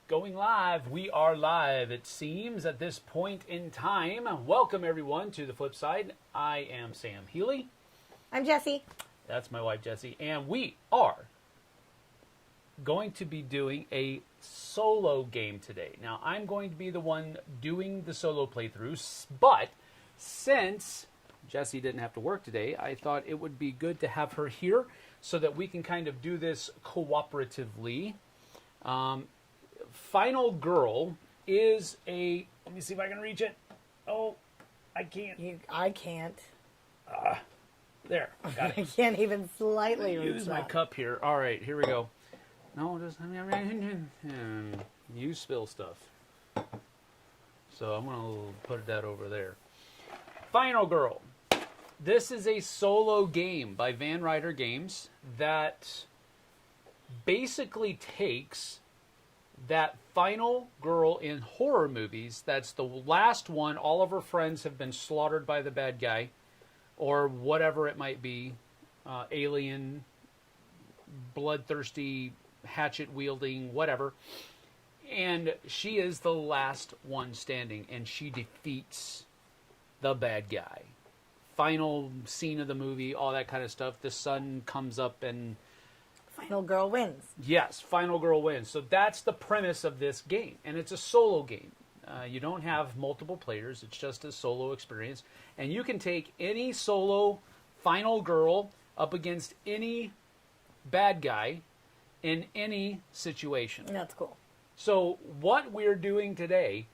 Going live. We are live, it seems, at this point in time. Welcome, everyone, to the Flipside. I am Sam Healy. I'm Jessie. That's my wife, Jessie. And we are going to be doing a solo game today. Now, I'm going to be the one doing the solo playthroughs, but since Jessie didn't have to work today, I thought it would be good to have her here so that we can kind of do this cooperatively. Final Girl is a... Let me see if I can reach it. Oh, I can't. I can't. There, got it. I can't even slightly reach Use my cup here. All right, here we go. No, just... You spill stuff. So I'm going to put that over there. Final Girl. This is a solo game by Van Ryder Games that basically takes that final girl in horror movies. That's the last one. All of her friends have been slaughtered by the bad guy or whatever it might be. Alien, bloodthirsty, hatchet-wielding, whatever. And she is the last one standing, and she defeats the bad guy. Final scene of the movie, all that kind of stuff. The sun comes up and... Final girl wins. Yes, final girl wins. So that's the premise of this game. And it's a solo game. You don't have multiple players. It's just a solo experience. And you can take any solo final girl up against any bad guy in any situation. That's cool. So what we're doing today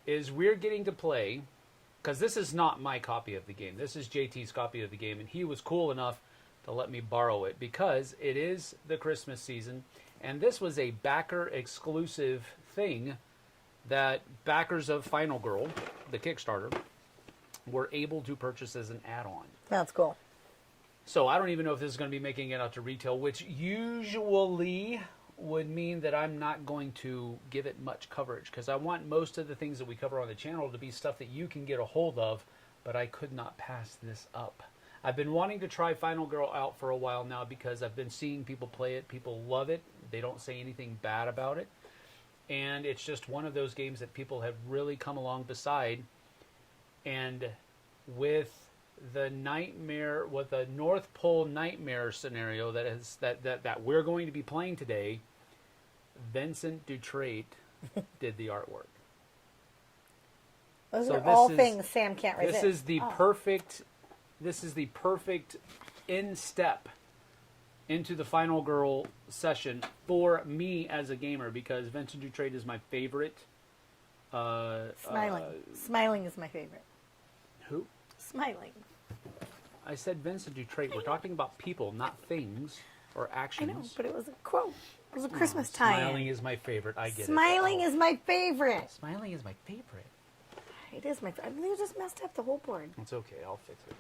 is we're getting to play... Because this is not my copy of the game. This is JT's copy of the game. And he was cool enough to let me borrow it because it is the Christmas season. And this was a backer exclusive thing that backers of Final Girl, the Kickstarter, were able to purchase as an add-on. That's cool. So I don't even know if this is going to be making it out to retail, which usually would mean that I'm not going to give it much coverage because I want most of the things that we cover on the channel to be stuff that you can get a hold of, but I could not pass this up. I've been wanting to try Final Girl out for a while now because I've been seeing people play it. People love it. They don't say anything bad about it. And it's just one of those games that people have really come along beside. And with the nightmare, with the North Pole nightmare scenario that we're going to be playing today, Vincent Dutrait did the artwork. Those are all things Sam can't resist. This is the perfect. This is the perfect in step into the Final Girl session for me as a gamer because Vincent Dutrait is my favorite. Smiling is my favorite. Who? Smiling. I said Vincent Dutrait. We're talking about people, not things or actions. I know, but it was a quote. It was a Christmas tie-in. Smiling is my favorite. I get it. Smiling is my favorite. Smiling is my favorite. It is my favorite. I really just messed up the whole board. It's okay. I'll fix it.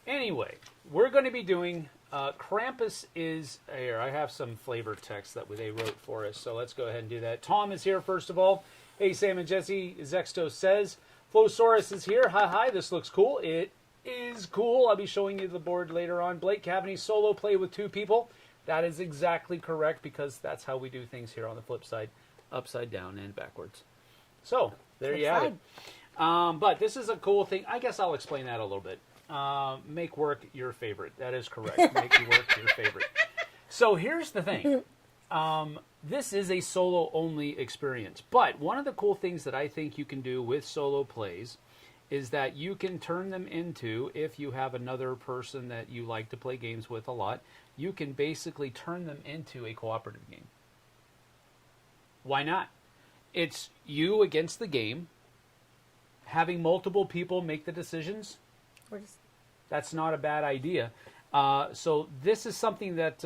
Anyway, we're going to be doing Krampus is here. I have some flavor text that they wrote for us, so let's go ahead and do that. Tom is here, first of all. Hey, Sam and Jesse. Zexto says, Flosaurus is here. Hi. This looks cool. It is cool. I'll be showing you the board later on. Blake Cavaney, solo play with 2 people. That is exactly correct because that's how we do things here on the flip side, upside down and backwards. So, there you have it. But this is a cool thing. I guess I'll explain that a little bit. Make work your favorite. That is correct. Make work your favorite. So here's the thing. This is a solo-only experience. But one of the cool things that I think you can do with solo plays is that you can turn them into, if you have another person that you like to play games with a lot, you can basically turn them into a cooperative game. Why not? It's you against the game, having multiple people make the decisions. That's not a bad idea. So this is something that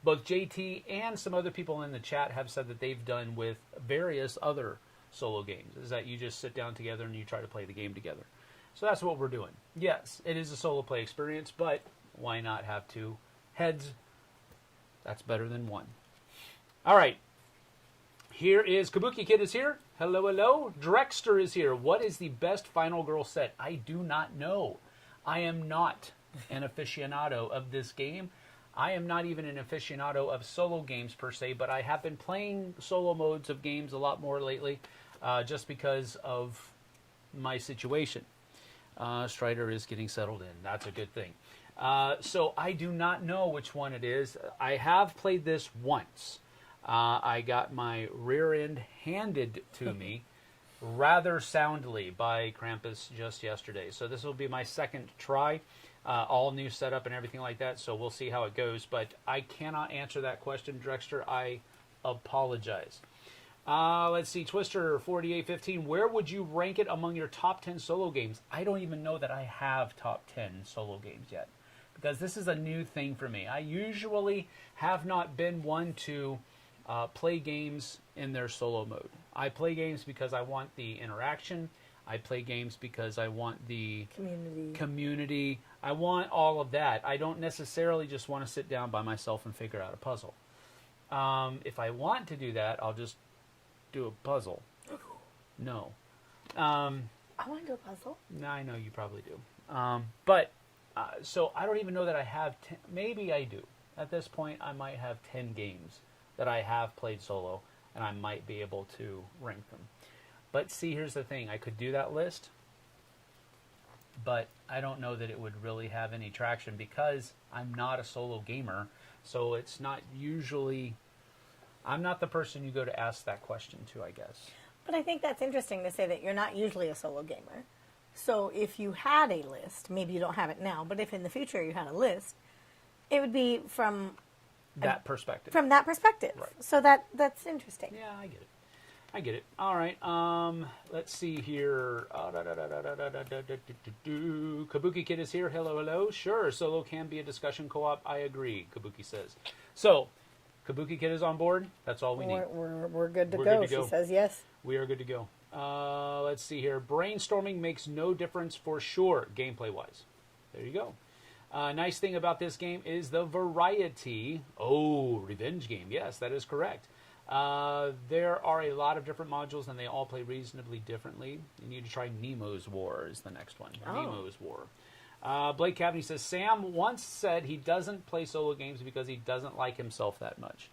both JT and some other people in the chat have said that they've done with various other solo games, is that you just sit down together and you try to play the game together. So that's what we're doing. Yes, it is a solo play experience, but why not have 2 heads? That's better than 1. All right. Here is Kabuki Kid is here. Hello. Drexter is here. What is the best Final Girl set? I do not know. I am not an aficionado of this game. I am not even an aficionado of solo games per se, but I have been playing solo modes of games a lot more lately, just because of my situation. Strider is getting settled in. That's a good thing. So I do not know which one it is. I have played this once. I got my rear end handed to me rather soundly by Krampus just yesterday. So this will be my second try. All new setup and everything like that, so we'll see how it goes. But I cannot answer that question, Drexter. I apologize. Let's see, Twister4815, where would you rank it among your top 10 solo games? I don't even know that I have top 10 solo games yet, because this is a new thing for me. I usually have not been one to play games in their solo mode. I play games because I want the interaction. I play games because I want the community. I want all of that. I don't necessarily just want to sit down by myself and figure out a puzzle. If I want to do that, I'll just do a puzzle. No. I want to do a puzzle. No, I know you probably do. So I don't even know that I have 10. Maybe I do. At this point, I might have 10 games that I have played solo, and I might be able to rank them. But see, here's the thing. I could do that list, but I don't know that it would really have any traction because I'm not a solo gamer. So it's not usually... I'm not the person you go to ask that question to, I guess. But I think that's interesting to say that you're not usually a solo gamer. So if you had a list, maybe you don't have it now, but if in the future you had a list, it would be from... that perspective. From that perspective. Right. So that's interesting. Yeah, I get it. I get it. All right. Let's see here. Kabuki Kid is here. Hello, hello. Sure, solo can be a discussion co-op. I agree, Kabuki says. So, Kabuki Kid is on board. That's all we need. We're good to We're go. good to go. She says yes. We are good to go. Let's see here. Brainstorming makes no difference for sure, gameplay-wise. There you go. Nice thing about this game is the variety. Oh, revenge game. Yes, that is correct. There are a lot of different modules, and they all play reasonably differently. You need to try Nemo's War is the next one. Oh. Nemo's War. Blake Cavney says, Sam once said he doesn't play solo games because he doesn't like himself that much.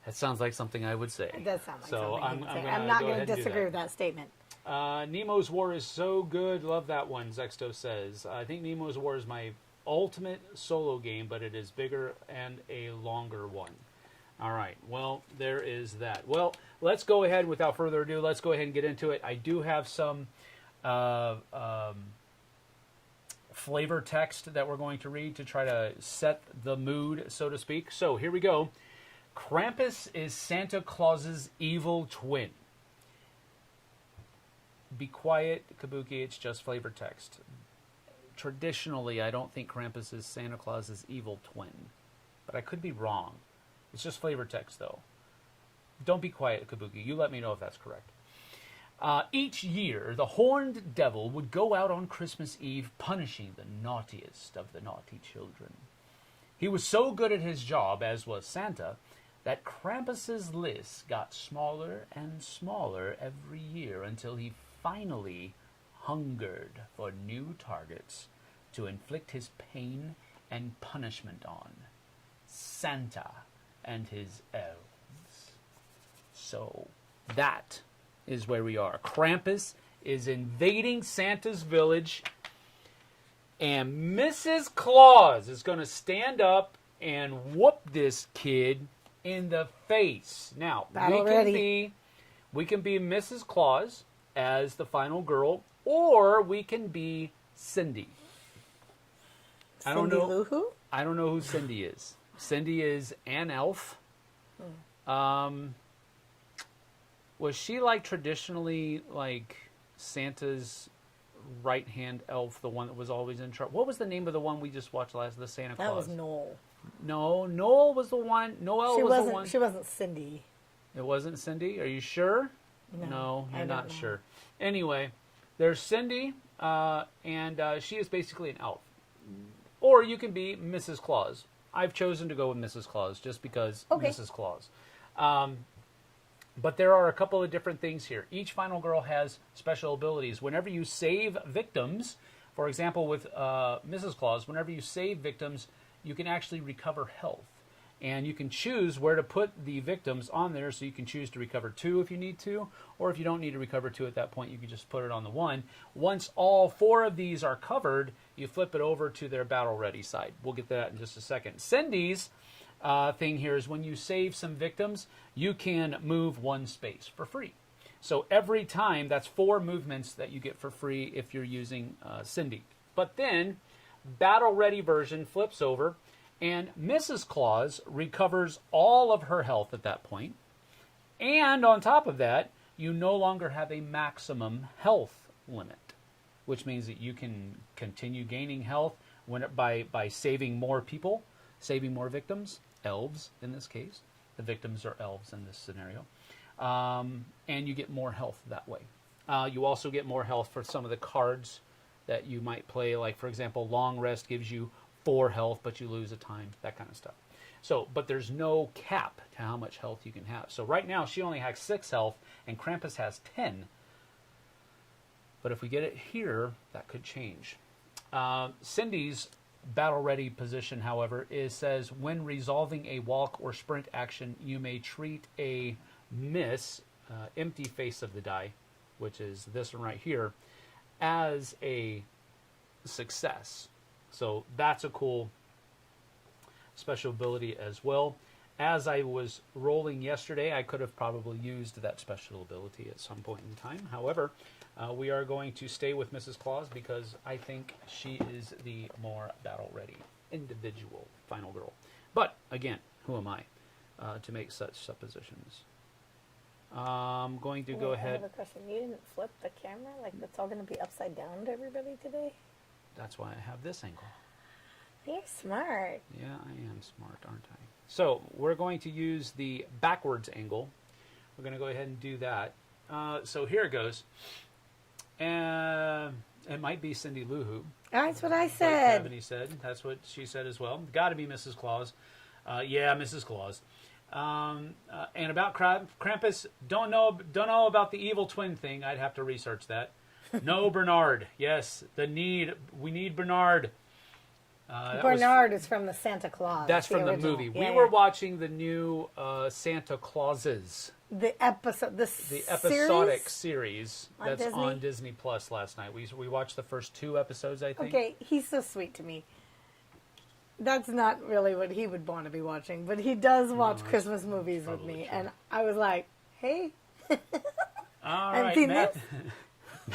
That sounds like something I would say. It does sound like so something I'm I'm not going to disagree with that statement. Nemo's War is so good. Love that one, Zexto says. I think Nemo's War is my ultimate solo game, but it is bigger and a longer one. All right. Well, there is that. Well, let's go ahead. Without further ado, let's go ahead and get into it. I do have some flavor text that we're going to read to try to set the mood, so to speak. So here we go. Krampus is Santa Claus's evil twin. Be quiet, Kabuki. It's just flavor text. Traditionally, I don't think Krampus is Santa Claus's evil twin, but I could be wrong. It's just flavor text, though. Don't be quiet, Kabuki. You let me know if that's correct. Each year, the horned devil would go out on Christmas Eve punishing the naughtiest of the naughty children. He was so good at his job, as was Santa, that Krampus's list got smaller and smaller every year until he finally hungered for new targets to inflict his pain and punishment on. Santa and his elves. So that is where we are. Krampus is invading Santa's village, and Mrs. Claus is going to stand up and whoop this kid in the face. Now, we can be Mrs. Claus as the final girl, or we can be Cindy. I don't know. Lou Who? I don't know who Cindy is. Cindy is an elf. Was she like traditionally like Santa's right-hand elf, the one that was always in charge? What was the name of the one we just watched last? The Santa Claus. That was Noel. No, Noel was the one. Noel was the one. She wasn't Cindy. It wasn't Cindy? Are you sure? No, you're not sure. Anyway, there's Cindy, and she is basically an elf. Or you can be Mrs. Claus. I've chosen to go with Mrs. Claus just because Mrs. Claus. But there are a couple of different things here. Each final girl has special abilities. Whenever you save victims, for example, with Mrs. Claus, whenever you save victims, you can actually recover health. And you can choose where to put the victims on there, so you can choose to recover 2 if you need to, or if you don't need to recover 2 at that point, you can just put it on the 1. Once all 4 of these are covered, you flip it over to their battle ready side. We'll get to that in just a second. Cindy's thing here is when you save some victims, you can move 1 space for free. So every time, that's 4 movements that you get for free if you're using Cindy. But then, battle ready version flips over, and Mrs. Claus recovers all of her health at that point. And on top of that, you no longer have a maximum health limit, which means that you can continue gaining health by saving more people, saving more victims, elves in this case. The victims are elves in this scenario. And you get more health that way. You also get more health for some of the cards that you might play. Like, for example, Long Rest gives you 4 health, but you lose a time, that kind of stuff. So, but there's no cap to how much health you can have. So right now, she only has 6 health, and Krampus has 10. But if we get it here, that could change. Cindy's battle-ready position, however, says, when resolving a walk or sprint action, you may treat a miss, empty face of the die, which is this one right here, as a success. So that's a cool special ability as well. As I was rolling yesterday, I could have probably used that special ability at some point in time. However, we are going to stay with Mrs. Claus because I think she is the more battle-ready individual final girl. But, again, who am I to make such suppositions? I'm going to go ahead. I have a question. You didn't flip the camera? Like, it's all going to be upside down to everybody today? That's why I have this angle. You're smart. Yeah, I am smart, aren't I? So we're going to use the backwards angle. We're going to go ahead and do that. So here it goes. It might be Cindy Lou Who. That's what I said. Like said. That's what she said as well. Got to be Mrs. Claus. Yeah, Mrs. Claus. And about Krampus, don't know about the evil twin thing. I'd have to research that. No, Bernard. Yes, we need Bernard. Bernard is from the Santa Claus. That's from the original movie. Yeah, we were watching the new Santa Clauses. The episodic series on that's Disney? on Disney Plus last night. We watched the first 2 episodes, I think. Okay, he's so sweet to me. That's not really what he would want to be watching, but he does watch Christmas movies with me, true. and I was like, hey. All And right, see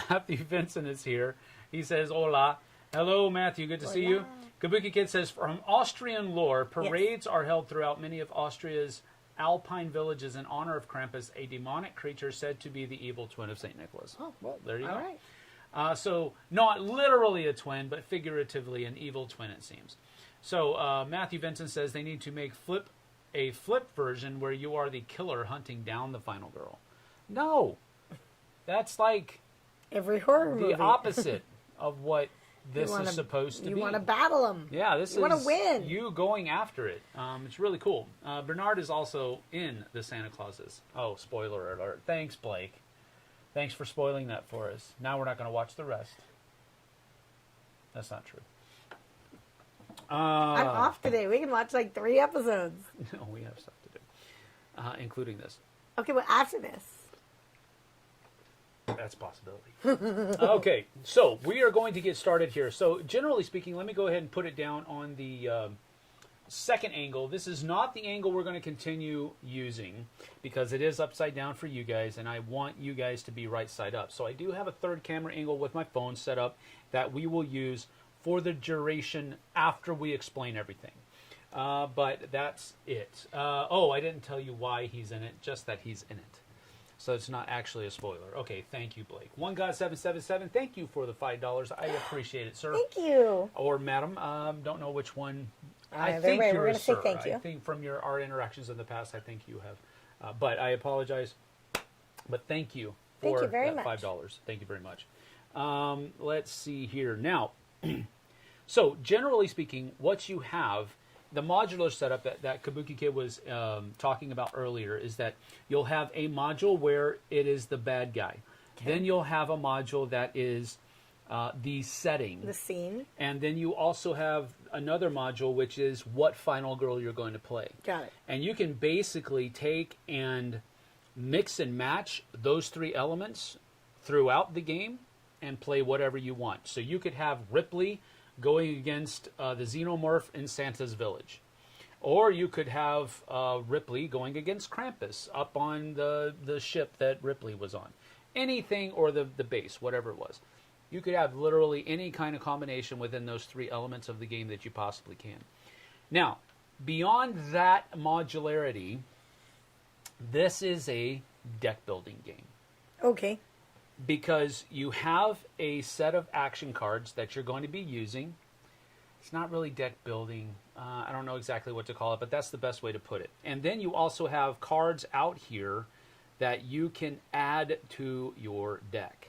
Matthew Vincent is here. He says, hola. Hello, Matthew. Good to see you. Kabuki Kid says, from Austrian lore, parades are held throughout many of Austria's alpine villages in honor of Krampus, a demonic creature said to be the evil twin of St. Nicholas. Oh, well, there you go. All right. So, not literally a twin, but figuratively an evil twin, it seems. So, Matthew Vincent says they need to make a flip version where you are the killer hunting down the final girl. No. That's like every horror movie. The opposite of what this is supposed to be. You want to battle them. Yeah, this you is want to win. You going after it. It's really cool. Bernard is also in the Santa Clauses. Oh, spoiler alert. Thanks, Blake. Thanks for spoiling that for us. Now we're not going to watch the rest. That's not true. I'm off today. We can watch like 3 episodes. No, we have stuff to do, including this. Okay, well, after this. That's a possibility. Okay, so we are going to get started here. So generally speaking, let me go ahead and put it down on the second angle. This is not the angle we're going to continue using because it is upside down for you guys, and I want you guys to be right side up. So I do have a third camera angle with my phone set up that we will use for the duration after we explain everything. But that's it. I didn't tell you why he's in it, just that he's in it. So it's not actually a spoiler. Okay, thank you, Blake. OneGod777, thank you for the $5. I appreciate it, sir. Thank you. Or madam, don't know which one. I Either think way, you're we're a going to say sir. thank you. I think from our interactions in the past, I think you have. But I apologize. But thank you for that $5. Thank you very much. Let's see here. Now, so generally speaking, what you have, the modular setup that Kabuki Kid was talking about earlier is that you'll have a module where it is the bad guy. Okay. Then you'll have a module that is the setting. The scene. And then you also have another module, which is what final girl you're going to play. Got it. And you can basically take and mix and match those 3 elements throughout the game and play whatever you want. So you could have Ripley going against the Xenomorph in Santa's Village. Or you could have Ripley going against Krampus up on the ship that Ripley was on. Anything, or the base, whatever it was. You could have literally any kind of combination within those 3 elements of the game that you possibly can. Now, beyond that modularity, this is a deck building game. Okay. Because you have a set of action cards that you're going to be using. It's not really deck building. I don't know exactly what to call it, but that's the best way to put it. And then you also have cards out here that you can add to your deck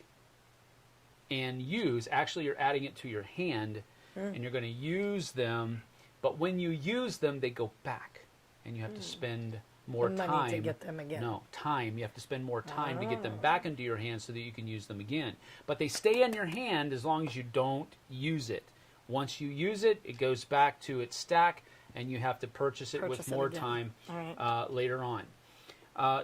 and use. Actually, you're adding it to your hand, and you're going to use them. But when you use them, they go back, and you have to spend more money time to get them again. No, time. You have to spend more time to get them back into your hand so that you can use them again. But they stay in your hand as long as you don't use it. Once you use it, it goes back to its stack, and you have to purchase it with more time later on.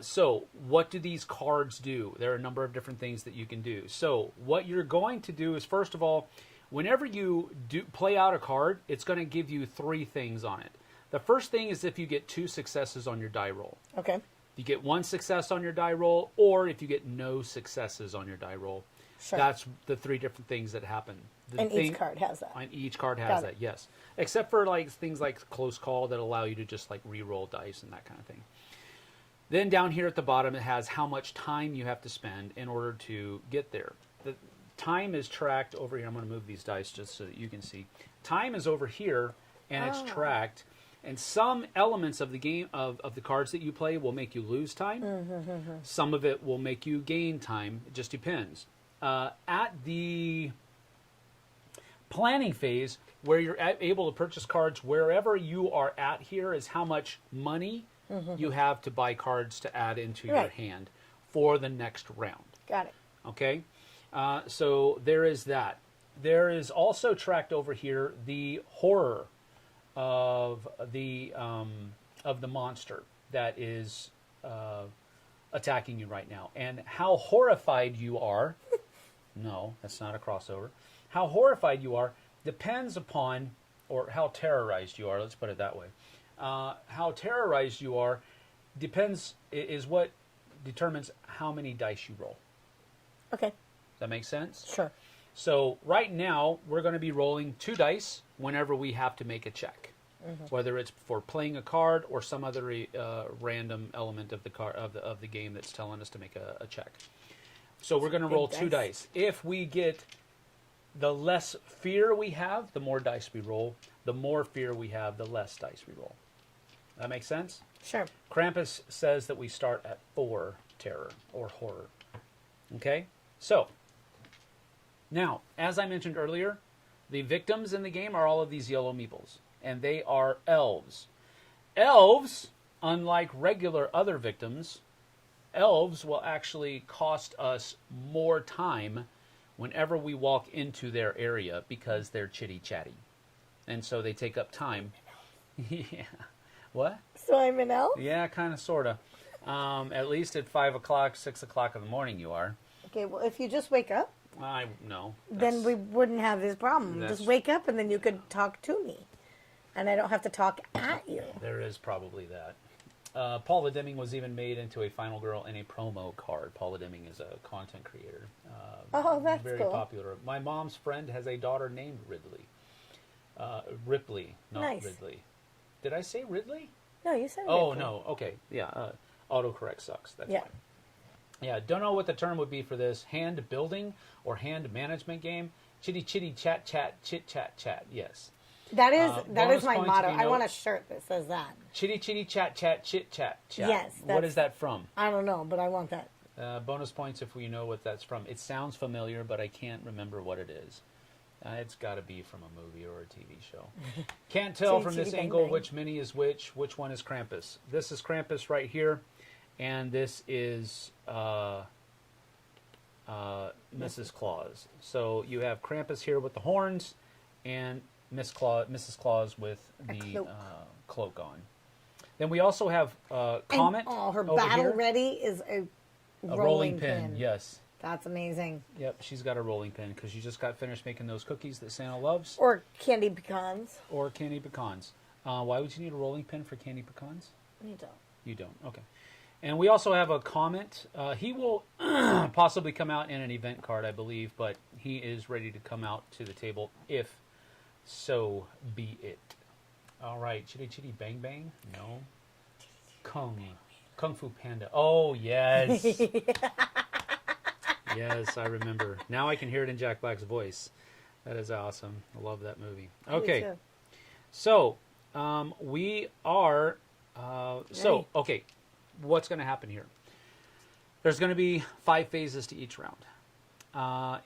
So what do these cards do? There are a number of different things that you can do. So what you're going to do is, first of all, whenever you do play out a card, it's going to give you 3 things on it. The first thing is if you get 2 successes on your die roll. Okay. If you get 1 success on your die roll, or if you get no successes on your die roll. Sure. That's the 3 different things that happen. Each card has that. And each card has that, yes. Except for like things like close call that allow you to just like re-roll dice and that kind of thing. Then down here at the bottom, it has how much time you have to spend in order to get there. The time is tracked over here. I'm going to move these dice just so that you can see. Time is over here, and it's tracked. And some elements of the game, of the cards that you play, will make you lose time. Some of it will make you gain time. It just depends. At the planning phase, where you're able to purchase cards wherever you are at here, is how much money you have to buy cards to add into your hand for the next round. Got it. Okay? So there is that. There is also tracked over here the horror of the monster that is attacking you right now, and how horrified you are. No, that's not a crossover. How horrified you are depends upon, or how terrorized you are. Let's put it that way. How terrorized you are is what determines how many dice you roll. Okay. Does that make sense? Sure. So right now we're going to be rolling 2 dice whenever we have to make a check, whether it's for playing a card or some other random element of the game that's telling us to make a check. So we're going to roll 2 dice. If we get, the less fear we have, the more dice we roll. The more fear we have, the less dice we roll. That makes sense? Sure. Krampus says that we start at 4 terror or horror. Okay? So, now, as I mentioned earlier, the victims in the game are all of these yellow meeples, and they are elves. Elves, unlike regular other victims, elves will actually cost us more time whenever we walk into their area because they're chitty-chatty. And so they take up time. Yeah. What? So I'm an elf? Yeah, kind of, sort of. At least at 5 o'clock, 6 o'clock in the morning you are. Okay, well, if you just wake up, no. then we wouldn't have this problem. Just wake up and then you could talk to me. And I don't have to talk at you. There is probably that. Paula Deming was even made into a final girl in a promo card. Paula Deming is a content creator. Oh, that's very cool. popular. My mom's friend has a daughter named Ridley. Ripley, not Nice. Ridley. Did I say Ridley? No, you said Oh, Ripley. no. Okay. Yeah. Autocorrect sucks. That's Yeah. fine. Yeah. Don't know what the term would be for this. Hand building or hand management game. Chitty chitty chat chat chit chat chat. Yes. That is bonus my points motto. if you I know- want a shirt that says that. Chitty chitty chat chat chit chat chat. Yes, What that's- is that from? I don't know, but I want that. Bonus points if we know what that's from. It sounds familiar, but I can't remember what it is. It's got to be from a movie or a TV show. Can't tell Chitty from this chitty bang angle bang. which mini is which one is Krampus. This is Krampus right here, and this is Mrs. Claus. So you have Krampus here with the horns, and Mrs. Claus with the cloak on. Then we also have Comet. And, her over battle here. ready is a rolling pin. Yes. That's amazing. Yep, she's got a rolling pin because she just got finished making those cookies that Santa loves. Or candy pecans. Or candy pecans. Why would you need a rolling pin for candy pecans? You don't. You don't. Okay. And we also have a Comet. He will possibly come out in an event card, I believe, but he is ready to come out to the table if so be it. All right. Chitty Chitty Bang Bang? No. Kung Fu Panda. Oh, yes. Yes, I remember. Now I can hear it in Jack Black's voice. That is awesome. I love that movie. Okay. So, we are... okay. What's going to happen here? There's going to be 5 phases to each round.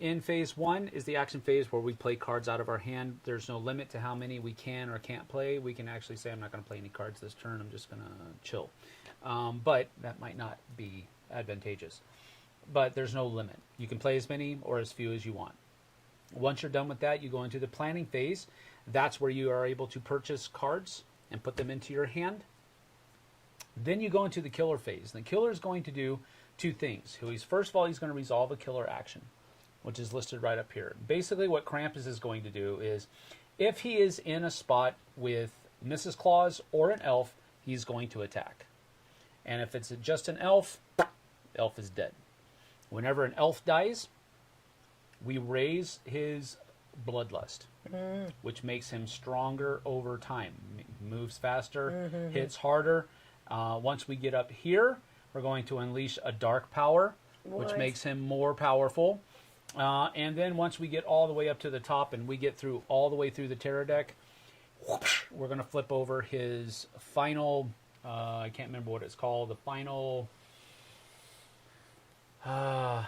In phase 1 is the action phase where we play cards out of our hand. There's no limit to how many we can or can't play. We can actually say, I'm not going to play any cards this turn. I'm just going to chill. But that might not be advantageous. But there's no limit. You can play as many or as few as you want. Once you're done with that, you go into the planning phase. That's where you are able to purchase cards and put them into your hand. Then you go into the killer phase. The killer is going to do 2 things. First of all, he's going to resolve a killer action, which is listed right up here. Basically, what Krampus is going to do is, if he is in a spot with Mrs. Claus or an elf, he's going to attack. And if it's just an elf, elf is dead. Whenever an elf dies, we raise his bloodlust, which makes him stronger over time. Moves faster, hits harder. Once we get up here, we're going to unleash a dark power, which makes him more powerful. And then once we get all the way up to the top and we get through all the way through the terror deck, we're going to flip over his final, I can't remember what it's called, the final... I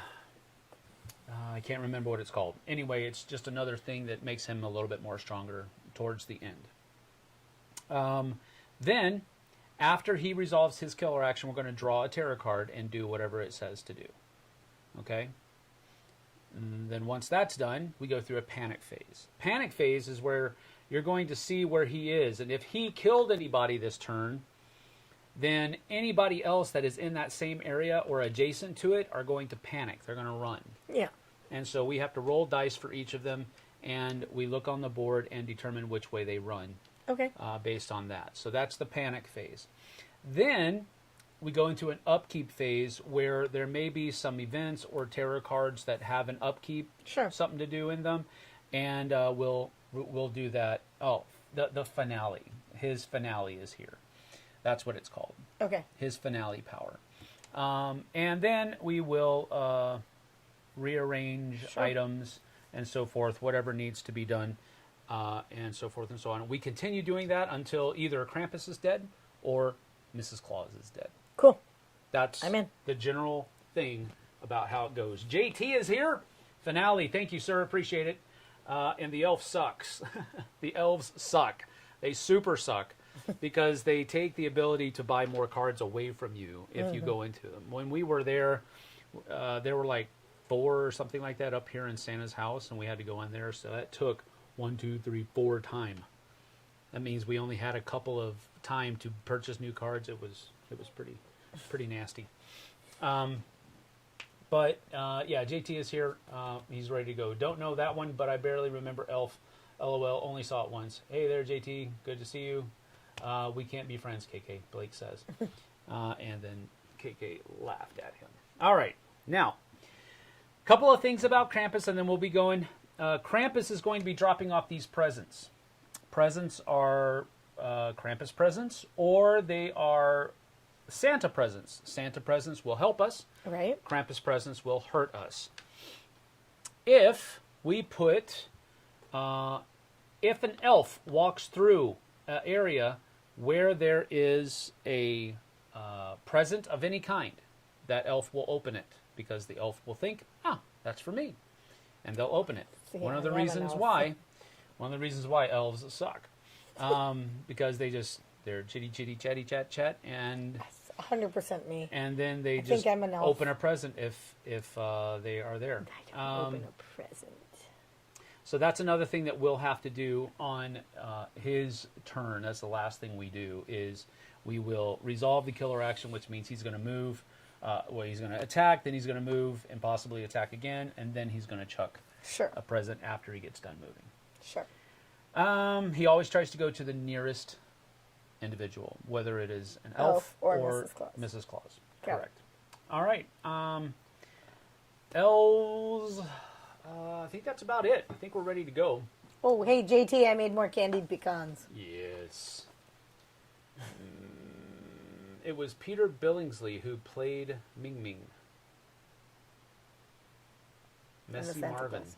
can't remember what it's called. Anyway, it's just another thing that makes him a little bit more stronger towards the end. Then, after he resolves his killer action, we're going to draw a tarot card and do whatever it says to do. Okay? And then once that's done, we go through a panic phase. Panic phase is where you're going to see where he is. And if he killed anybody this turn, then anybody else that is in that same area or adjacent to it are going to panic. They're going to run. Yeah. And so we have to roll dice for each of them, and we look on the board and determine which way they run. Okay. Based on that. So that's the panic phase. Then we go into an upkeep phase where there may be some events or tarot cards that have an upkeep, something to do in them, and we'll do that. Oh, the finale. His finale is here. That's what it's called. Okay. His finale power. And then we will rearrange items and so forth, whatever needs to be done, and so forth and so on. We continue doing that until either Krampus is dead or Mrs. Claus is dead. Cool. That's the general thing about how it goes. JT is here. Finale. Thank you, sir. Appreciate it. And the elf sucks. The elves suck. They super suck. Because they take the ability to buy more cards away from you if you go into them. When we were there were like 4 or something like that up here in Santa's house, and we had to go in there. So that took 1, 2, 3, 4 time. That means we only had a couple of time to purchase new cards. It was pretty nasty. But JT is here. He's ready to go. Don't know that one, but I barely remember Elf. LOL. Only saw it once. Hey there, JT. Good to see you. We can't be friends, KK, Blake says. And then KK laughed at him. All right. Now, a couple of things about Krampus, and then we'll be going. Krampus is going to be dropping off these presents. Presents are Krampus presents, or they are Santa presents. Santa presents will help us. Right. Krampus presents will hurt us. If we put... if an elf walks through an area where there is a present of any kind, that elf will open it because the elf will think, that's for me, and they'll open it. One of the reasons why elves suck, because they're chitty chitty chatty chat, and 100% me. And then they I just think I'm an elf. open a present if they are there. I don't open a present. So that's another thing that we'll have to do on his turn. That's the last thing we do is we will resolve the killer action, which means he's going to move. He's going to attack, then he's going to move and possibly attack again, and then he's going to chuck Sure. a present after he gets done moving. Sure. He always tries to go to the nearest individual, whether it is an elf or Mrs. Claus. Mrs. Claus. Got Correct. All right. Elves. I think that's about it. I think we're ready to go. Oh, hey, JT, I made more candied pecans. Yes. It was Peter Billingsley who played Ming Ming. Messy Santa Marvin. Claus.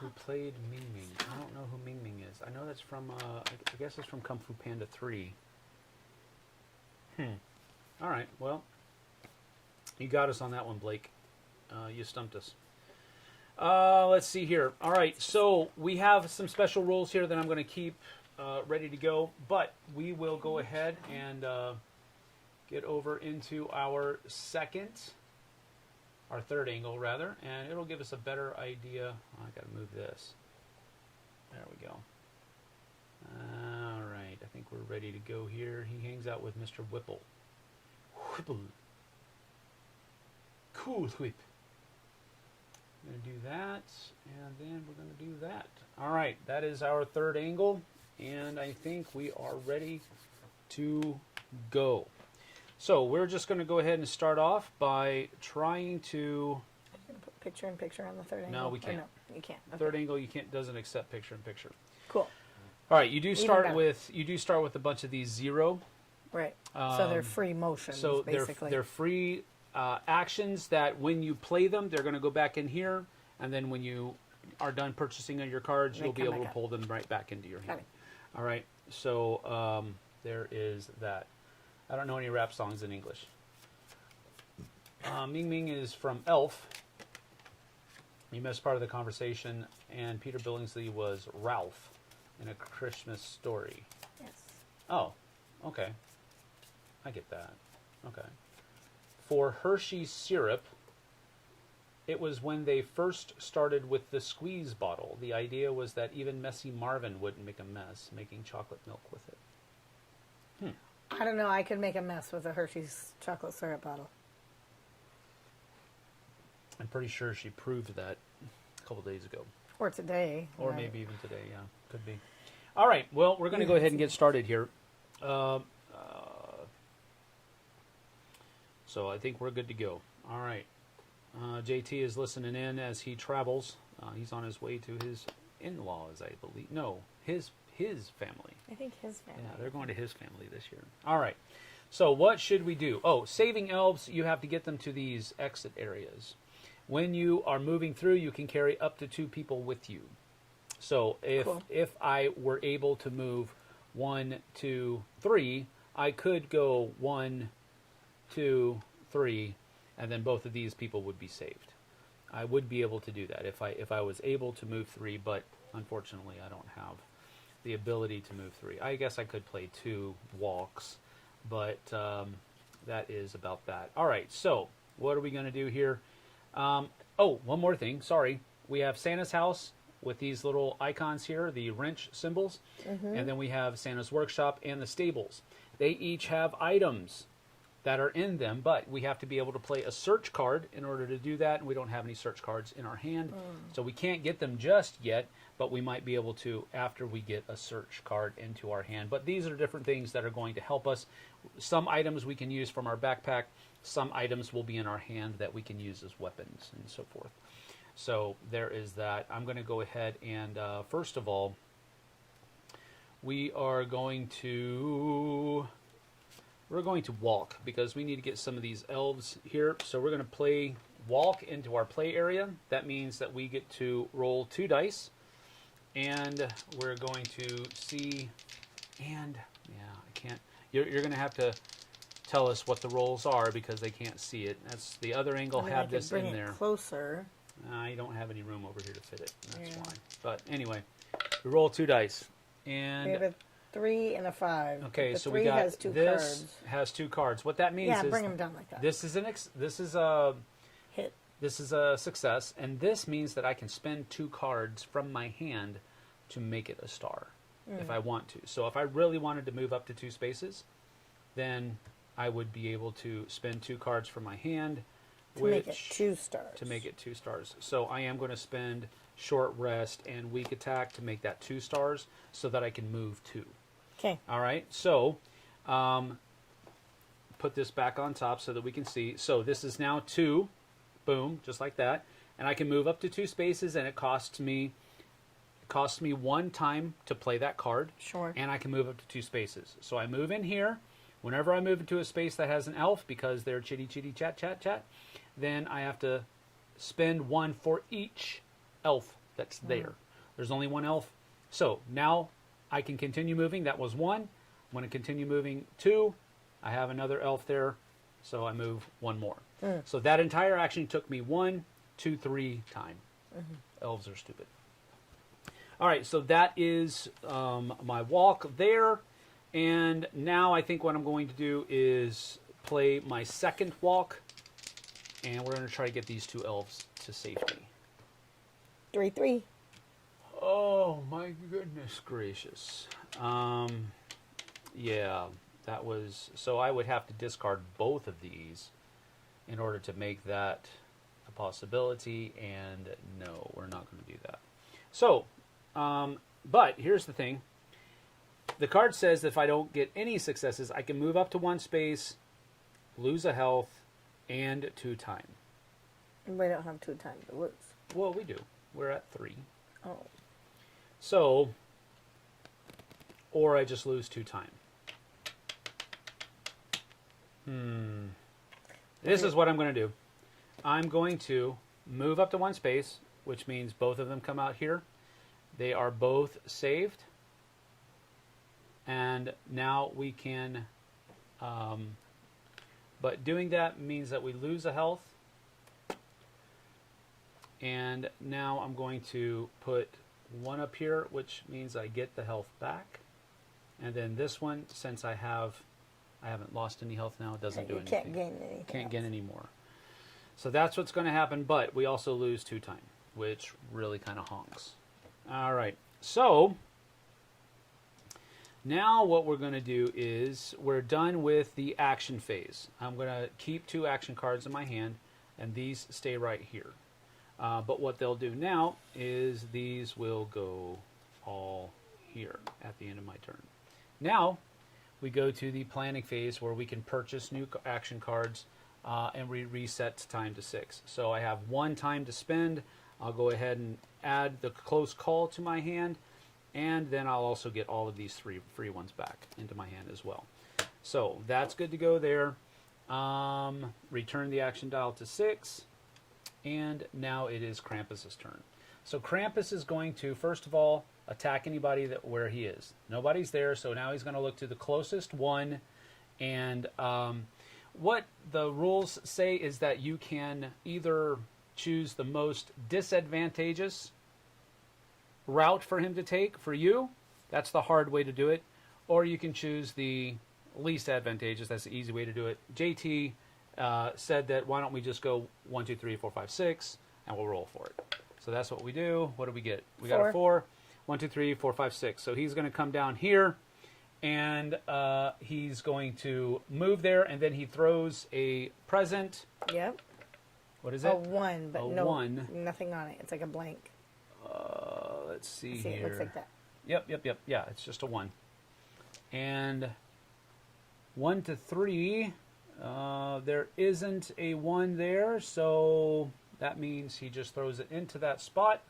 Who played Ming Ming? I don't know who Ming Ming is. I know that's from, I guess it's from Kung Fu Panda 3. All right, well, you got us on that one, Blake. You stumped us. Let's see here. All right, so we have some special rules here that I'm going to keep ready to go, but we will go ahead and get over into our third angle, rather, and it'll give us a better idea. Oh, I got to move this. There we go. All right, I think we're ready to go here. He hangs out with Mr. Whipple. Whipple. Cool whip. We're going to do that, and then we're going to do that. All right, that is our third angle, and I think we are ready to go. So we're just going to go ahead and start off by trying to... Put picture-in-picture on the third angle? No, we can't. No, you can't. Okay. Third angle, you can't doesn't accept picture-in-picture. Cool. All right, you do start better. with a bunch of these 0. Right. So they're free motions, So basically. they're free actions that when you play them, they're going to go back in here, and then when you are done purchasing on your cards, They you'll be come able to back up. pull them right back into your hand. Got it. All right, so there is that. I don't know any rap songs in English. Ming Ming is from Elf. You missed part of the conversation, and Peter Billingsley was Ralph in A Christmas Story. Yes. Oh, okay. I get that. Okay. For Hershey's syrup, it was when they first started with the squeeze bottle. The idea was that even Messy Marvin wouldn't make a mess, making chocolate milk with it. I don't know. I could make a mess with a Hershey's chocolate syrup bottle. I'm pretty sure she proved that a couple days ago. Or today. Or right. maybe even today, yeah. Could be. All right, well, we're going to go ahead and get started here. So I think we're good to go. All right. JT is listening in as he travels. He's on his way to his in-laws, I believe. No, his family. I think his family. Yeah, they're going to his family this year. All right. So what should we do? Oh, saving elves, you have to get them to these exit areas. When you are moving through, you can carry up to 2 people with you. So if I were able to move 1, 2, 3, I could go 1, 2, 3, and then both of these people would be saved. I would be able to do that if I was able to move 3, but unfortunately I don't have the ability to move 3. I guess I could play 2 walks, but that is about that. All right, so what are we going to do here? Oh, one more thing. Sorry. We have Santa's house with these little icons here, the wrench symbols, and then we have Santa's workshop and the stables. They each have items that are in them, but we have to be able to play a search card in order to do that, and we don't have any search cards in our hand, so we can't get them just yet, but we might be able to after we get a search card into our hand. But these are different things that are going to help us. Some items we can use from our backpack, some items will be in our hand that we can use as weapons and so forth. So there is that. I'm going to go ahead and first of all, we're going to walk because we need to get some of these elves here. So we're going to walk into our play area. That means that we get to roll 2 dice, and we're going to see. And yeah, I can't. You're going to have to tell us what the rolls are because they can't see it. That's the other angle. I Have could this bring in it there. Closer. I don't have any room over here to fit it. That's Yeah. why. But anyway, we roll 2 dice, and 3 and a 5. Okay, the so 3 we got has 2 this cards. has 2 cards. What that means Yeah, is bring them down like that. this is a Hit. this is a success, and this means that I can spend 2 cards from my hand to make it a star if I want to. So if I really wanted to move up to 2 spaces, then I would be able to spend 2 cards from my hand To make it 2 stars. to make it 2 stars. So I am going to spend short rest and weak attack to make that 2 stars so that I can move 2. Okay. All right, so put this back on top so that we can see. So this is now 2, boom, just like that. And I can move up to 2 spaces, and it costs me 1 time to play that card. Sure. And I can move up to 2 spaces. So I move in here. Whenever I move into a space that has an elf, because they're chitty chitty chat chat chat, then I have to spend 1 for each elf that's there. There's only 1 elf. So now I can continue moving. That was 1. I'm going to continue moving 2. I have another elf there, so I move 1 more. So that entire action took me 1, 2, 3 time. Elves are stupid. All right, so that is my walk there. And now I think what I'm going to do is play my second walk, and we're going to try to get these 2 elves to safety. 3/3. Oh my goodness gracious. Yeah, that was, so I would have to discard both of these in order to make that a possibility, and no, we're not going to do that. So, but here's the thing. The card says if I don't get any successes, I can move up to 1 space, lose a health, and 2 time. We don't have 2 time to lose. Well, we do. We're at 3. Oh. So, or I just lose 2 time. This is what I'm going to do. I'm going to move up to 1 space, which means both of them come out here. They are both saved. And now we can, but doing that means that we lose a health. And now I'm going to put 1 up here, which means I get the health back. And then this one, since I haven't lost any health now, it doesn't do anything. Can't gain anything. Can't gain any more. So that's what's going to happen, but we also lose 2 time, which really kind of honks. All right, so now what we're going to do is we're done with the action phase. I'm going to keep 2 action cards in my hand, and these stay right here. But what they'll do now is these will go all here at the end of my turn. Now we go to the planning phase where we can purchase new action cards and we reset time to 6. So I have 1 time to spend. I'll go ahead and add the close call to my hand, and then I'll also get all of these 3 free ones back into my hand as well. So that's good to go there. Return the action dial to 6. And now it is Krampus's turn. So Krampus is going to, first of all, attack anybody where he is. Nobody's there, so now he's going to look to the closest one. And what the rules say is that you can either choose the most disadvantageous route for him to take for you. That's the hard way to do it. Or you can choose the least advantageous. That's the easy way to do it. JT said that why don't we just go 1, 2, 3, 4, 5, 6, and we'll roll for it. So that's what we do. What do we get? We got a 4. 1, 2, 3, 4, 5, 6. So he's going to come down here, and he's going to move there, and then he throws a present. Yep. What is it? A 1, but a no, 1. Nothing on it. It's like a blank. Let's see See, here. it looks like that. Yep. Yeah, it's just a 1. And 1 to 3. There isn't a 1 there, so that means he just throws it into that spot.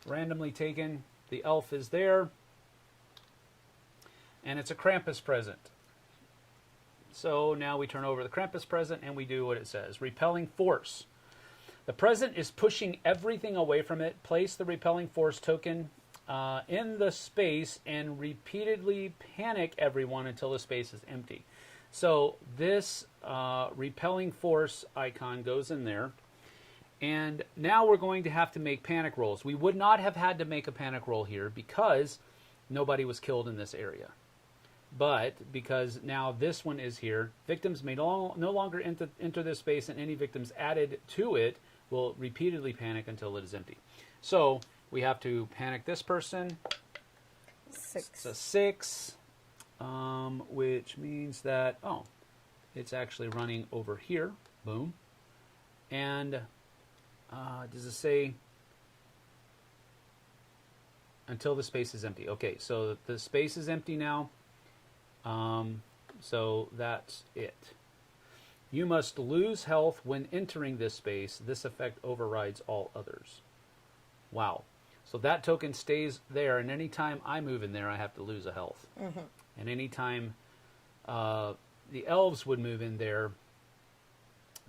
Randomly taken. The elf is there. And it's a Krampus present. So now we turn over the Krampus present and we do what it says. Repelling force. The present is pushing everything away from it. Place the repelling force token in the space and repeatedly panic everyone until the space is empty. So this repelling force icon goes in there. And now we're going to have to make panic rolls. We would not have had to make a panic roll here because nobody was killed in this area. But because now this one is here, victims may no longer enter this space, and any victims added to it will repeatedly panic until it is empty. So we have to panic this person. 6. It's a 6, which means that, it's actually running over here. Boom. And does it say until the space is empty? Okay, so the space is empty now. So that's it. You must lose health when entering this space. This effect overrides all others. Wow. So that token stays there, and anytime I move in there, I have to lose a health. Mm-hmm. And anytime the elves would move in there,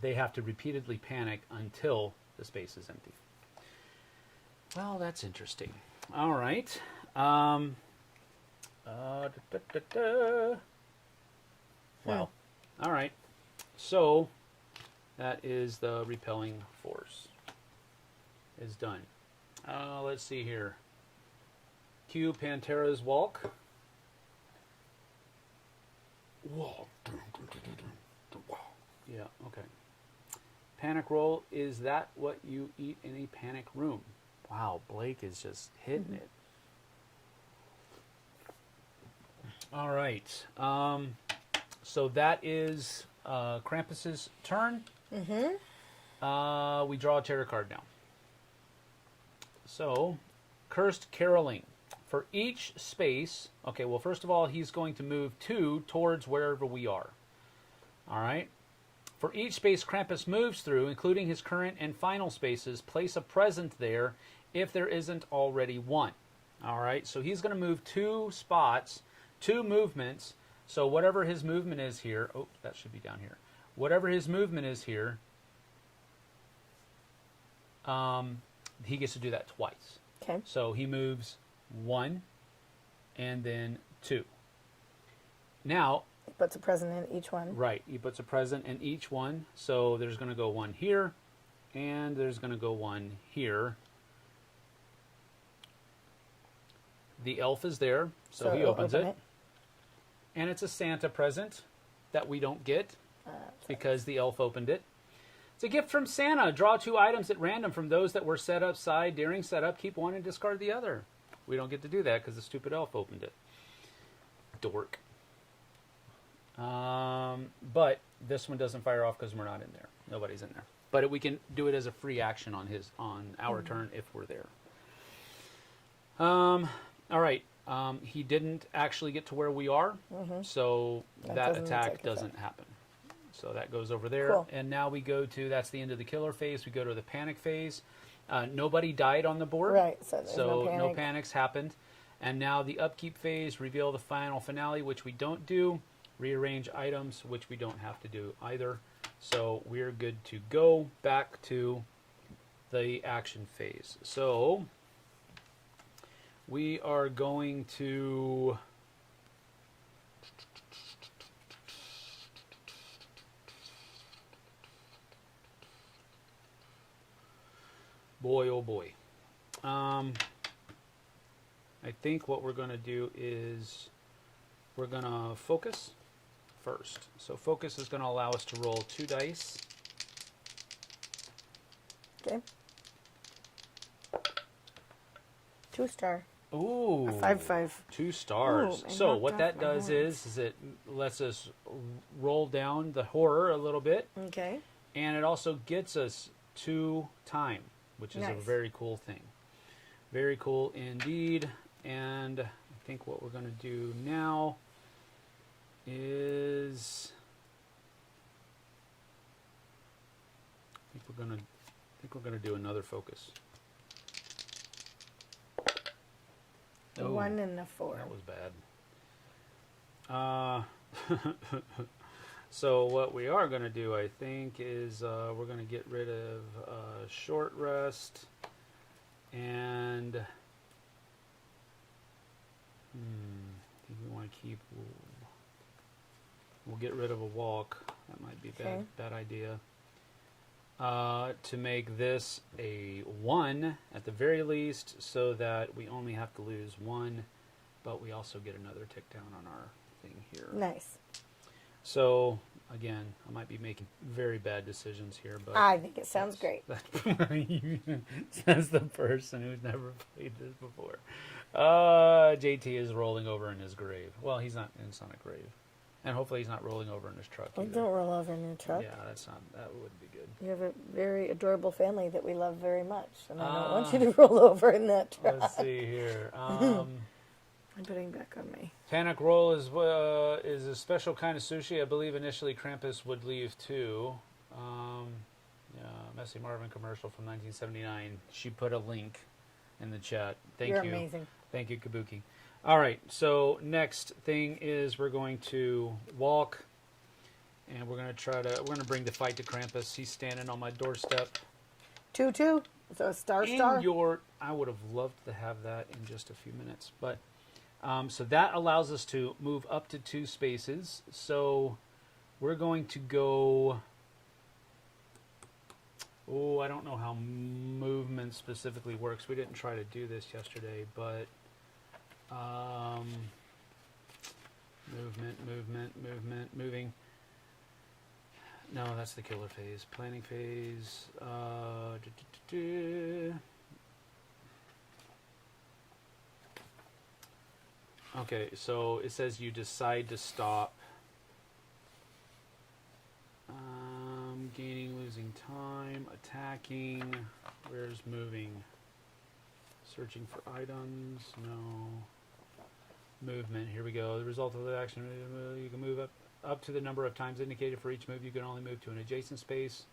they have to repeatedly panic until the space is empty. Well, that's interesting. All right. Wow. All right. So that is the repelling force. Is done. Let's see here. Cue Pantera's walk. Whoa. Yeah, okay. Panic roll. Is that what you eat in a panic room? Wow, Blake is just hitting it. All right. So that is Krampus's turn. Mm-hmm. We draw a tarot card now. So, Cursed Caroling. For each space, okay, well, first of all, he's going to move 2 towards wherever we are. All right? For each space Krampus moves through, including his current and final spaces, place a present there if there isn't already one. All right? So he's going to move 2 spots, 2 movements. So whatever his movement is here, oh, that should be down here. Whatever his movement is here, he gets to do that twice. Okay. So he moves 1 and then 2. Now, he puts a present in each one. Right. He puts a present in each one. So there's going to go 1 here, and there's going to go 1 here. The elf is there, so he opens it. And it's a Santa present that we don't get because the elf opened it. It's a gift from Santa. Draw 2 items at random from those that were set upside. During setup, keep one and discard the other. We don't get to do that because the stupid elf opened it. Dork. But this one doesn't fire off because we're not in there. Nobody's in there. But we can do it as a free action on our turn if we're there. All right. He didn't actually get to where we are, so that attack doesn't happen. So that goes over there. Cool. And now we go to, that's the end of the killer phase. We go to the panic phase. Nobody died on the board. Right, so no panics happened. And now the upkeep phase, reveal the final finale, which we don't do. Rearrange items, which we don't have to do either. So we're good to go back to the action phase. So we are going to... Boy, oh boy. I think what we're going to do is we're going to focus first. So focus is going to allow us to roll 2 dice. Okay. 2-star. Ooh. A 5/5. 2 stars. Ooh, so what that does is it lets us roll down the horror a little bit. Okay. And it also gets us 2 time, which is a very cool thing. Very cool indeed. And I think what we're going to do now is I think we're going to do another focus. A 1 and a 4. That was bad. So what we are going to do, I think, is we're going to get rid of short rest and I think we want to keep. We'll get rid of a walk. That might be a bad idea. To make this a 1 at the very least, so that we only have to lose 1 but we also get another tick down on our thing here. Nice. So, again, I might be making very bad decisions here, but I think it sounds great. Says the person who's never played this before. JT is rolling over in his grave. Well, he's not. It's not a grave, and hopefully he's not rolling over in his truck. Oh, either. don't roll over in your truck. Yeah, that's not. That wouldn't be good. You have a very adorable family that we love very much, and I don't want you to roll over in that truck. Let's see here. I'm putting back on my... Panic roll is a special kind of sushi. I believe initially Krampus would leave too. Yeah, Messy Marvin commercial from 1979. She put a link in the chat. Thank you. You're amazing. Thank you, Kabuki. All right, so next thing is we're going to walk, and we're going to bring the fight to Krampus. He's standing on my doorstep. 2-2. So star. I would have loved to have that in just a few minutes, but so that allows us to move up to 2 spaces. So we're going to go. Oh, I don't know how movement specifically works. We didn't try to do this yesterday, but moving. No, that's the killer phase. Planning phase. Okay, so it says you decide to stop. Gaining, losing time, attacking. Where's moving? Searching for items. No. Movement. Here we go. The result of the action. You can move up to the number of times indicated for each move. You can only move to an adjacent space.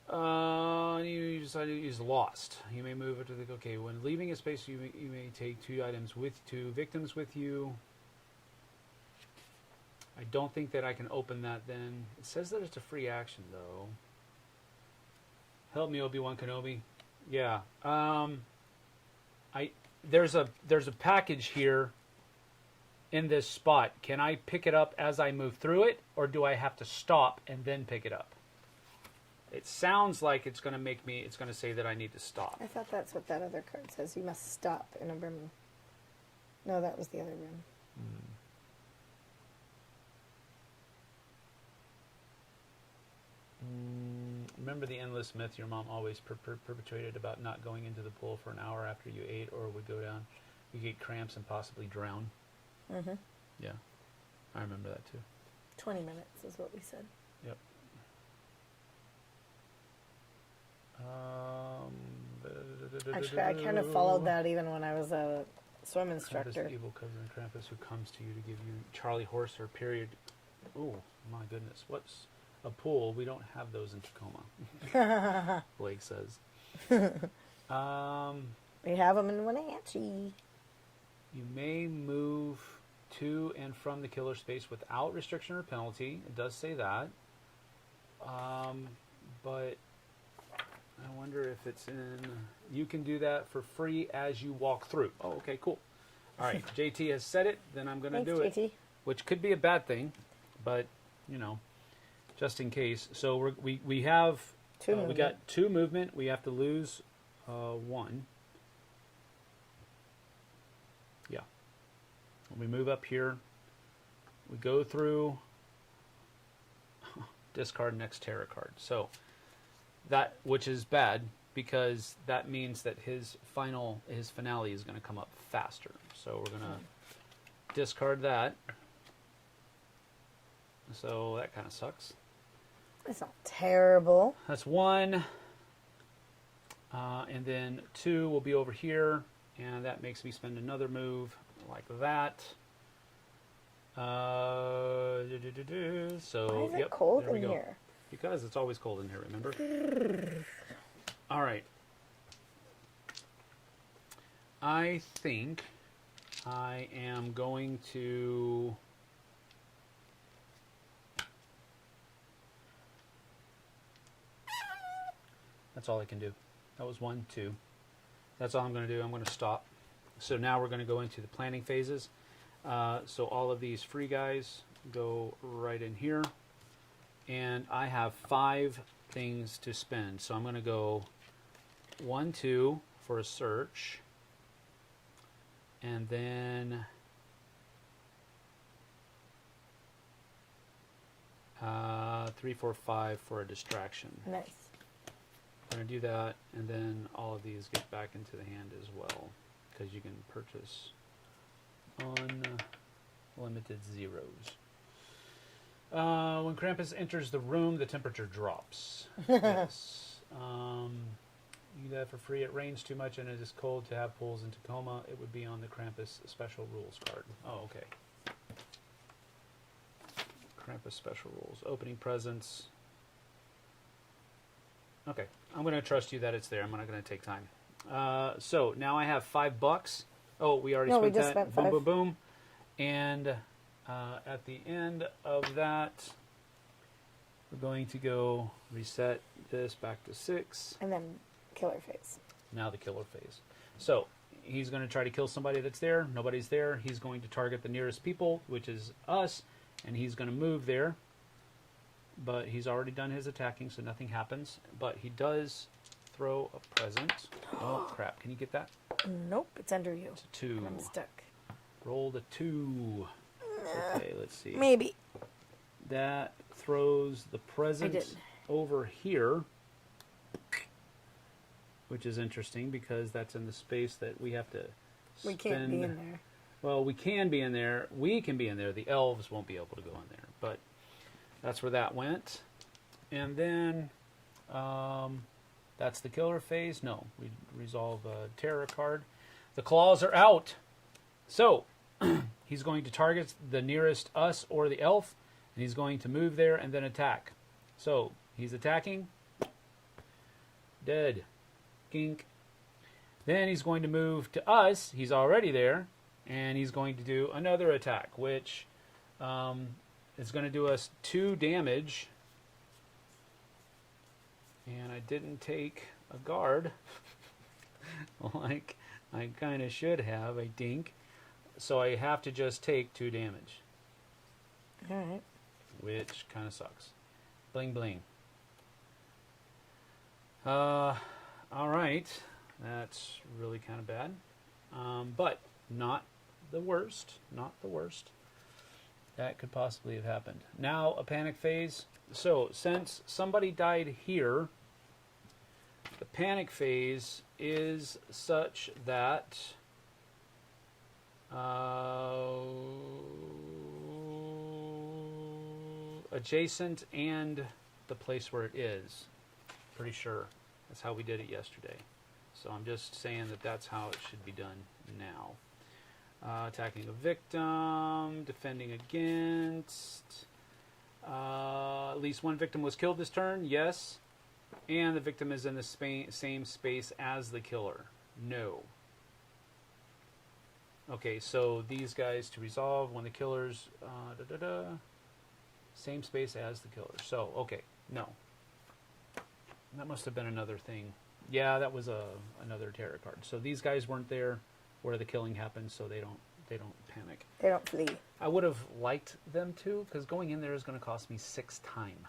You decide to use lost. You may move it to the... Okay, when leaving a space, you may take 2 items with 2 victims with you. I don't think that I can open that then. It says that it's a free action, though. Help me, Obi-Wan Kenobi. Yeah. There's a package here in this spot. Can I pick it up as I move through it, or do I have to stop and then pick it up? It sounds like it's going to say that I need to stop. I thought that's what that other card says. You must stop in a room. No, that was the other room. Remember the endless myth your mom always perpetuated about not going into the pool for an hour after you ate or would go down? You get cramps and possibly drown. Mm-hmm. Yeah, I remember that too. 20 minutes is what we said. Yep. Actually, I kind of followed that even when I was a swim instructor. Krampus, evil cousin Krampus who comes to you to give you Charlie horse or period. Oh my goodness, what's a pool? We don't have those in Tacoma. Blake says. We have them in Wenatchee. You may move to and from the killer space without restriction or penalty. It does say that. But I wonder if it's in... You can do that for free as you walk through. Oh, okay, cool. All right, JT has said it, then I'm going to do it. JT. Which could be a bad thing, but, you know, just in case. So we have... we got 2 movement. We have to lose 1. Yeah. We move up here. We go through... discard next terror card. So that, which is bad because that means that his finale is going to come up faster. So we're going to discard that. So that kind of sucks. It's not terrible. That's 1. And then 2 will be over here, and that makes me spend another move like that. So why is it cold there we in go. here? Because it's always cold in here, remember? All right. I think I am going to... That's all I can do. That was 1, 2. That's all I'm going to do. I'm going to stop. So now we're going to go into the planning phases. So all of these free guys go right in here. And I have 5 things to spend. So I'm going to go 1, 2 for a search. And then 3, 4, 5 for a distraction. Nice. We're going to do that, and then all of these get back into the hand as well, because you can purchase unlimited zeros. When Krampus enters the room, the temperature drops. Yes. You get that for free. It rains too much and it is cold to have pools in Tacoma. It would be on the Krampus special rules card. Oh, okay. Krampus special rules. Opening presents. Okay. I'm going to trust you that it's there. I'm not going to take time. So now I have $5. Oh, we already spent that. Spent boom, 5. boom, boom. And at the end of that, we're going to go reset this back to 6. And then killer phase. Now the killer phase. So he's going to try to kill somebody that's there. Nobody's there. He's going to target the nearest people, which is us, and he's going to move there. But he's already done his attacking, so nothing happens. But he does throw a present. Oh, crap. Can you get that? Nope, it's under you. It's a 2. I'm stuck. Rolled a 2. Okay, let's see. Maybe. That throws the present over here, which is interesting because that's in the space that we have to spend. We can't be in there. Well, we can be in there. We can be in there. The elves won't be able to go in there. But that's where that went. And then that's the killer phase. No, we resolve a terror card. The claws are out. So he's going to target the nearest us or the elf. And he's going to move there and then attack. So he's attacking. Dead. Gink. Then he's going to move to us. He's already there. And he's going to do another attack, which is going to do us 2 damage. And I didn't take a guard like I kind of should have, I think. So I have to just take 2 damage. All right. Which kind of sucks. Bling bling. All right. That's really kind of bad. But not the worst. Not the worst. That could possibly have happened. Now a panic phase. So since somebody died here, the panic phase is such that adjacent and the place where it is. Pretty sure that's how we did it yesterday. So I'm just saying that that's how it should be done now. Attacking a victim, defending against. At least one victim was killed this turn, yes. And the victim is in the same space as the killer. No. Okay, so these guys to resolve when the killer's same space as the killer. So, okay, no. That must have been another thing. Yeah, that was another tarot card. So these guys weren't there where the killing happened, so they don't panic. They don't flee. I would have liked them to, because going in there is going to cost me 6 time.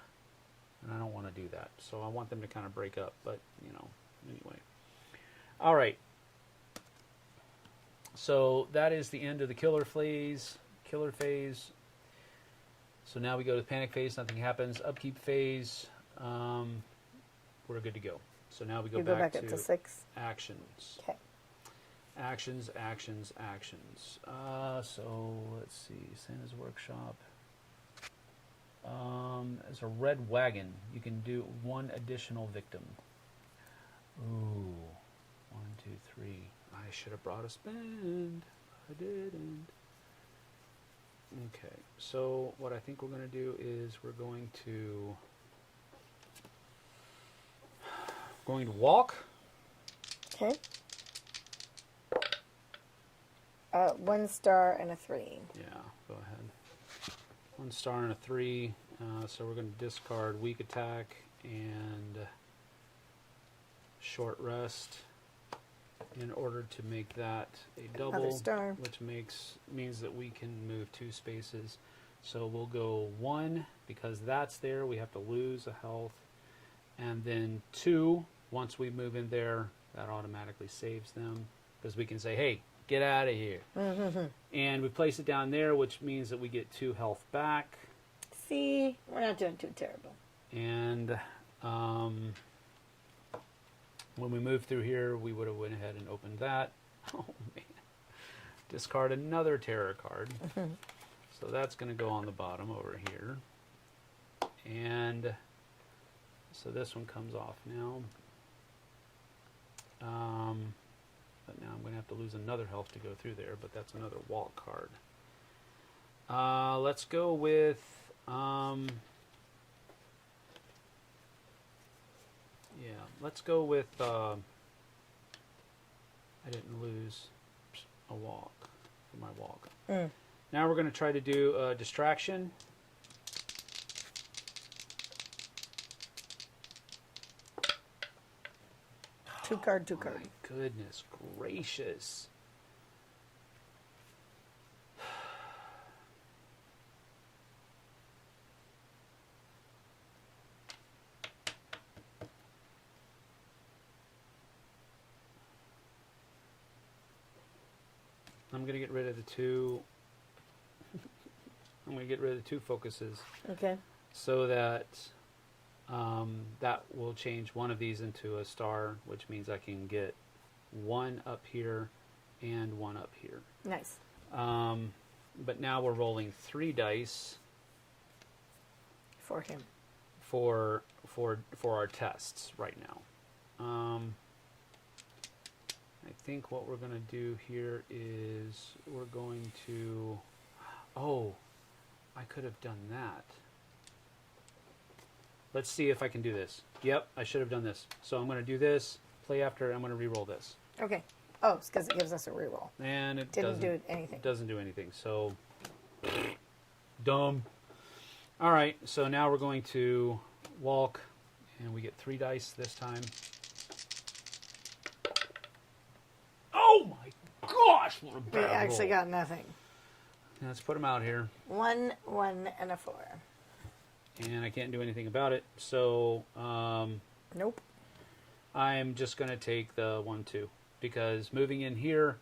And I don't want to do that. So I want them to kind of break up, but, you know, anyway. All right. So that is the end of the killer phase. So now we go to the panic phase. Nothing happens. Upkeep phase. We're good to go. So now we go back up to 6. Actions. Okay. Actions. So let's see. Santa's Workshop. There's a red wagon. You can do 1 additional victim. Ooh. 1, 2, 3. I should have brought a spend. I didn't. Okay. So what I think we're going to do is we're going to walk. Okay. 1 star and a 3. Yeah, go ahead. 1 star and a 3. So we're going to discard weak attack and short rest in order to make that a double, Another star. which means that we can move 2 spaces. So we'll go 1 because that's there. We have to lose a health, and then 2. Once we move in there, that automatically saves them because we can say, "Hey, Get out of here. And we place it down there, which means that we get 2 health back. See, we're not doing too terrible. And when we move through here, we would have went ahead and opened that. Oh, man. Discard another terror card. So that's going to go on the bottom over here. And so this one comes off now. But now I'm going to have to lose another health to go through there, but that's another walk card. Let's go with... yeah, let's go with... I didn't lose a walk for my walk. Now we're going to try to do a distraction. Two card. My goodness gracious. I'm going to get rid of the 2. I'm going to get rid of the 2 focuses. Okay. So that that will change one of these into a star, which means I can get 1 up here and 1 up here. Nice. But now we're rolling 3 dice For him. for our tests right now. I think what we're going to do here is we're going to... Oh, I could have done that. Let's see if I can do this. Yep, I should have done this. So I'm going to do this, play after, I'm going to re-roll this. Okay. Oh, it's because it gives us a reroll. And it Didn't do anything. Doesn't do anything. So, dumb. All right, so now we're going to walk, and we get 3 dice this time. Oh my gosh, what a bad We actually roll. got nothing. Let's put them out here. 1, 1, and a 4. And I can't do anything about it. So Nope. I'm just going to take the 1, 2. Because moving in here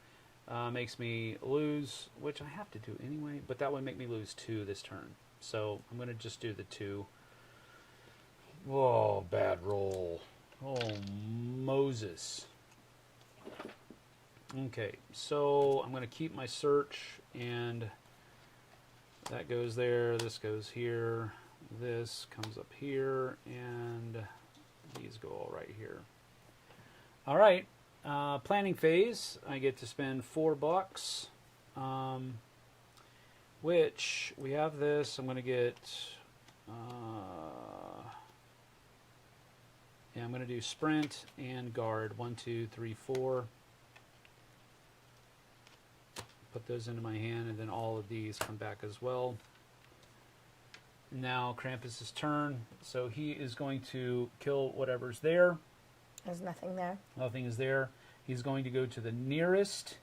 makes me lose, which I have to do anyway. But that would make me lose 2 this turn. So I'm going to just do the 2. Whoa, bad roll. Oh, Moses. Okay, so I'm going to keep my search, and that goes there, this goes here, this comes up here, and these go all right here. All right, planning phase, I get to spend $4, which we have this. I'm going to get, yeah, I'm going to do sprint and guard, 1, 2, 3, 4. Put those into my hand, and then all of these come back as well. Now Krampus's turn, so he is going to kill whatever's there. There's nothing there. Nothing is there. He's going to go to the nearest.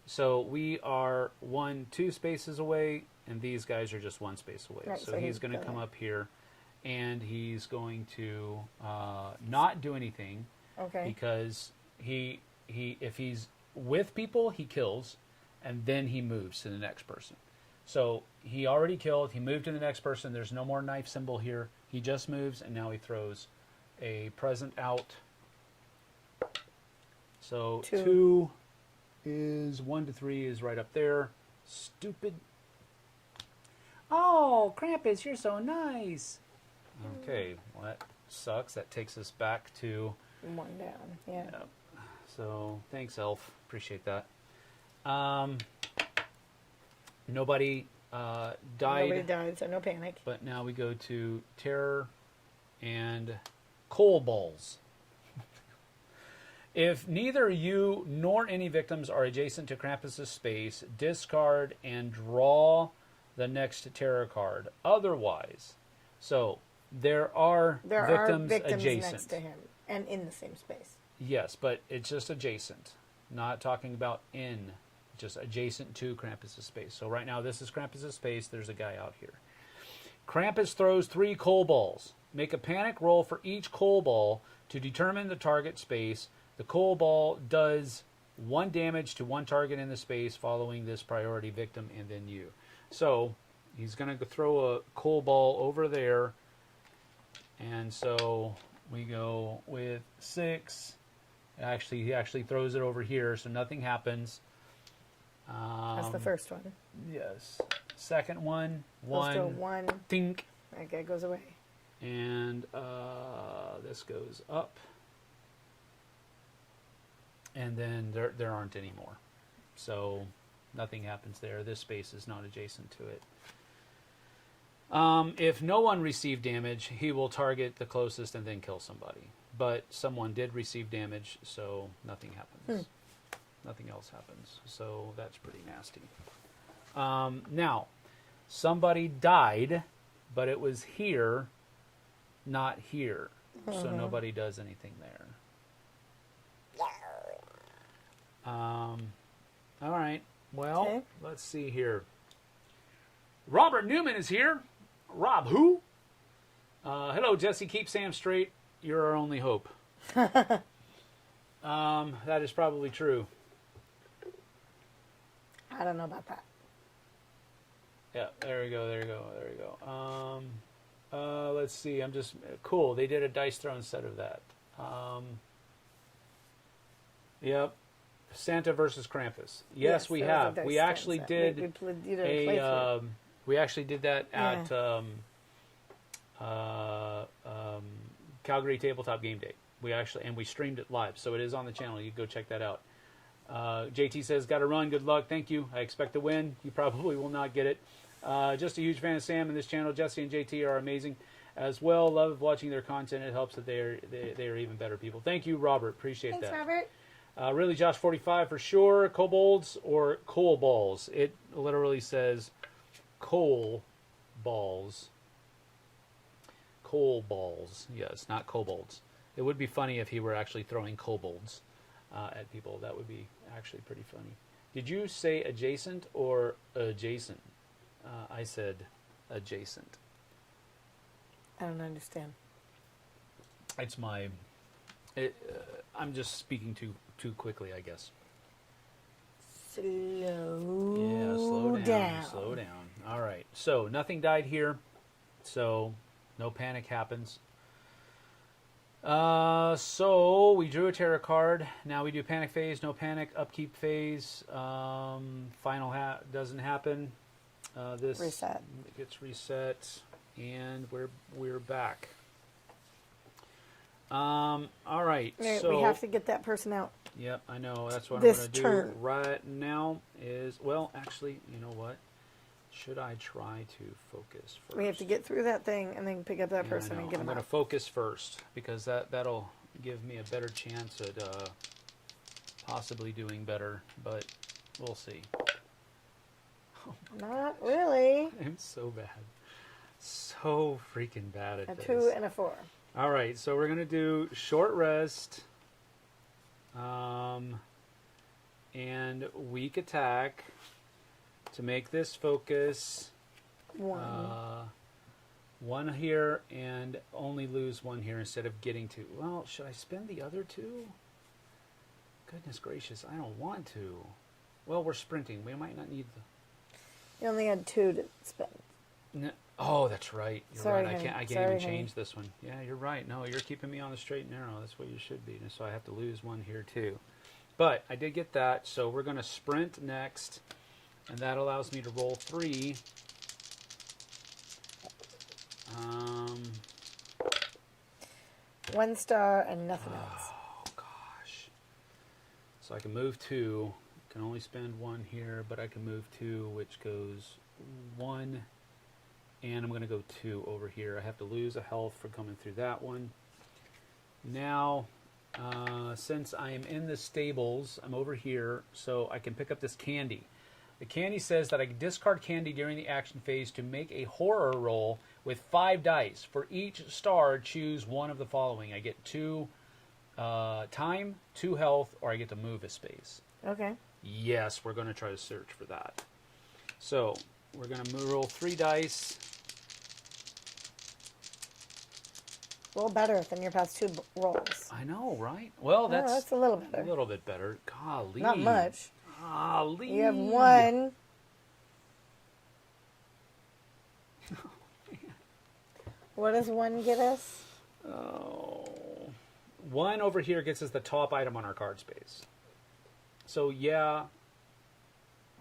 So we are 1, 2 spaces away, and these guys are just 1 space away. Right, so so he's going to come up here, and he's going to not do anything. Okay. Because if he's with people, he kills, and then he moves to the next person. So he already killed, he moved to the next person, there's no more knife symbol here, he just moves, and now he throws a present out. So 2 is 1 to 3 is right up there. Stupid. Oh, Krampus, you're so nice. Okay, well that sucks. That takes us back to 1 down, yeah. So, thanks, Elf. Appreciate that. Nobody died. Nobody died, so no panic. But now we go to Terror and Coal Balls. If neither you nor any victims are adjacent to Krampus's space, discard and draw the next Terror card. Otherwise, so there are victims adjacent. next to him and in the same space. Yes, but it's just adjacent. Not talking about in, just adjacent to Krampus's space. So right now this is Krampus's space. There's a guy out here. Krampus throws 3 coal balls. Make a panic roll for each coal ball to determine the target space. The coal ball does 1 damage to 1 target in the space following this priority victim and then you. So he's going to throw a coal ball over there. And so we go with 6. Actually, he actually throws it over here, so nothing happens. That's the first one. Yes. Second one, Goes to 1. 1. Tink. That guy goes away. And this goes up. And then there aren't any more. So nothing happens there. This space is not adjacent to it. If no one received damage, he will target the closest and then kill somebody. But someone did receive damage, so nothing happens. Nothing else happens. So that's pretty nasty. Now, somebody died, but it was here, not here. So nobody does anything there. All right. Well, Okay. Let's see here. Robert Newman is here. Rob, who? Hello, Jesse. Keep Sam straight. You're our only hope. That is probably true. I don't know about that. Yeah, there we go. Let's see. I'm just cool. They did a dice throw instead of that. Yep. Santa versus Krampus. Yes, we there was a have. dice We throw actually set. did You did a playthrough. we actually did that at Calgary Tabletop Game Day. We streamed it live, so it is on the channel. You can go check that out. JT says, "Got to run. Good luck. Thank you. I expect to win. You probably will not get it. Just a huge fan of Sam and this channel. Jesse and JT are amazing as well. Love watching their content. It helps that they are even better people. Thank you, Robert. Appreciate Thanks, that. Robert. Really, Josh 45 for sure. Kobolds or coal balls. It literally says coal balls. Coal balls. Yes, not kobolds. It would be funny if he were actually throwing kobolds at people. That would be actually pretty funny. Did you say adjacent or adjacent? I said adjacent. I don't understand. It's my... I'm just speaking too quickly, I guess. Slow down. Slow down. All right. So nothing died here. So no panic happens. So we drew a tarot card. Now we do panic phase, no panic, upkeep phase. Final doesn't happen. This Reset. gets reset, and we're back. All right. Right, So we have to get that person out. Yep, I know. That's what This I'm going to turn. do right now. Well, actually, you know what? Should I try to focus first? We have to get through that thing and then pick up that Yeah, person I know. and get I'm them going out. to focus first because that'll give me a better chance at possibly doing better, but we'll see. Not really. I'm so bad. So freaking bad at A this. 2 and a 4. All right, so we're going to do short rest and weak attack to make this focus. 1. 1 here and only lose 1 here instead of getting 2. Well, should I spend the other 2? Goodness gracious, I don't want to. Well, we're sprinting. We might not need the... You only had 2 to spend. No. Oh, that's right. You're Sorry, right. honey. I can't Sorry, even honey. change this one. Yeah, you're right. No, you're keeping me on the straight and narrow. That's what you should be. And so I have to lose 1 here too. But I did get that. So we're going to sprint next. And that allows me to roll 3. 1 star and nothing else. Oh, gosh. So I can move 2. Can only spend 1 here, but I can move 2, which goes 1. And I'm going to go 2 over here. I have to lose a health for coming through that one. Now, since I am in the stables, I'm over here, so I can pick up this candy. The candy says that I can discard candy during the action phase to make a horror roll with 5 dice. For each star, choose one of the following. I get 2 time, 2 health, or I get to move a space. Okay. Yes, we're going to try to search for that. So, we're going to roll 3 dice. Well, better than your past 2 rolls. I know, right? Well, That's a little better. A little bit better. Golly. Not much. Golly. You have 1. What does 1 get us? Oh. 1 over here gets us the top item on our card space. So, yeah,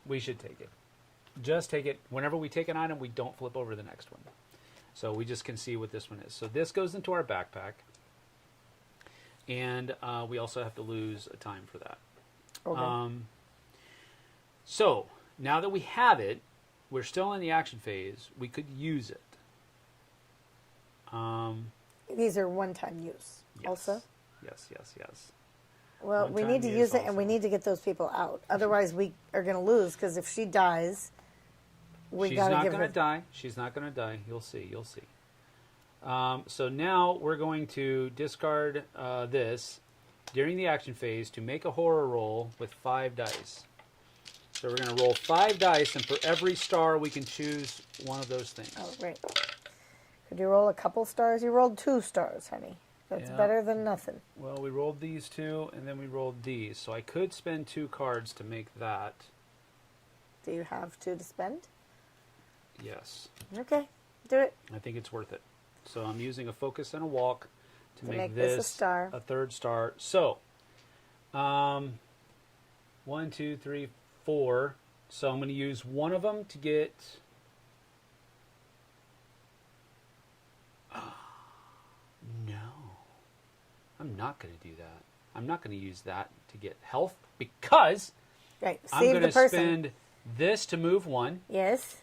we should take it. Just take it. Whenever we take an item, we don't flip over the next one. So we just can see what this one is. So this goes into our backpack. And we also have to lose a time for that. Okay. So now that we have it, we're still in the action phase. We could use it. These are one-time use Yes. also. Yes. Well, we One-time need to use use it, and we also. need to get those people out. Otherwise, we are going to lose, because if she dies, we She's got to not give going her... to die. She's not going to die. You'll see. So now we're going to discard this during the action phase to make a horror roll with 5 dice. So we're going to roll 5 dice, and for every star, we can choose one of those things. Oh, right. Could you roll a couple stars? You rolled 2 stars, honey. That's Yeah. better than nothing. Well, we rolled these 2, and then we rolled these. So I could spend 2 cards to make that. Do you have 2 to spend? Yes. Okay, do it. I think it's worth it. So I'm using a focus and a walk to To make make this a this star. a 3rd star. So, 1, 2, 3, 4. So I'm going to use one of them to get... No. I'm not going to do that. I'm not going to use that to get health because Right, I'm save going the to person. spend this to move 1 Yes,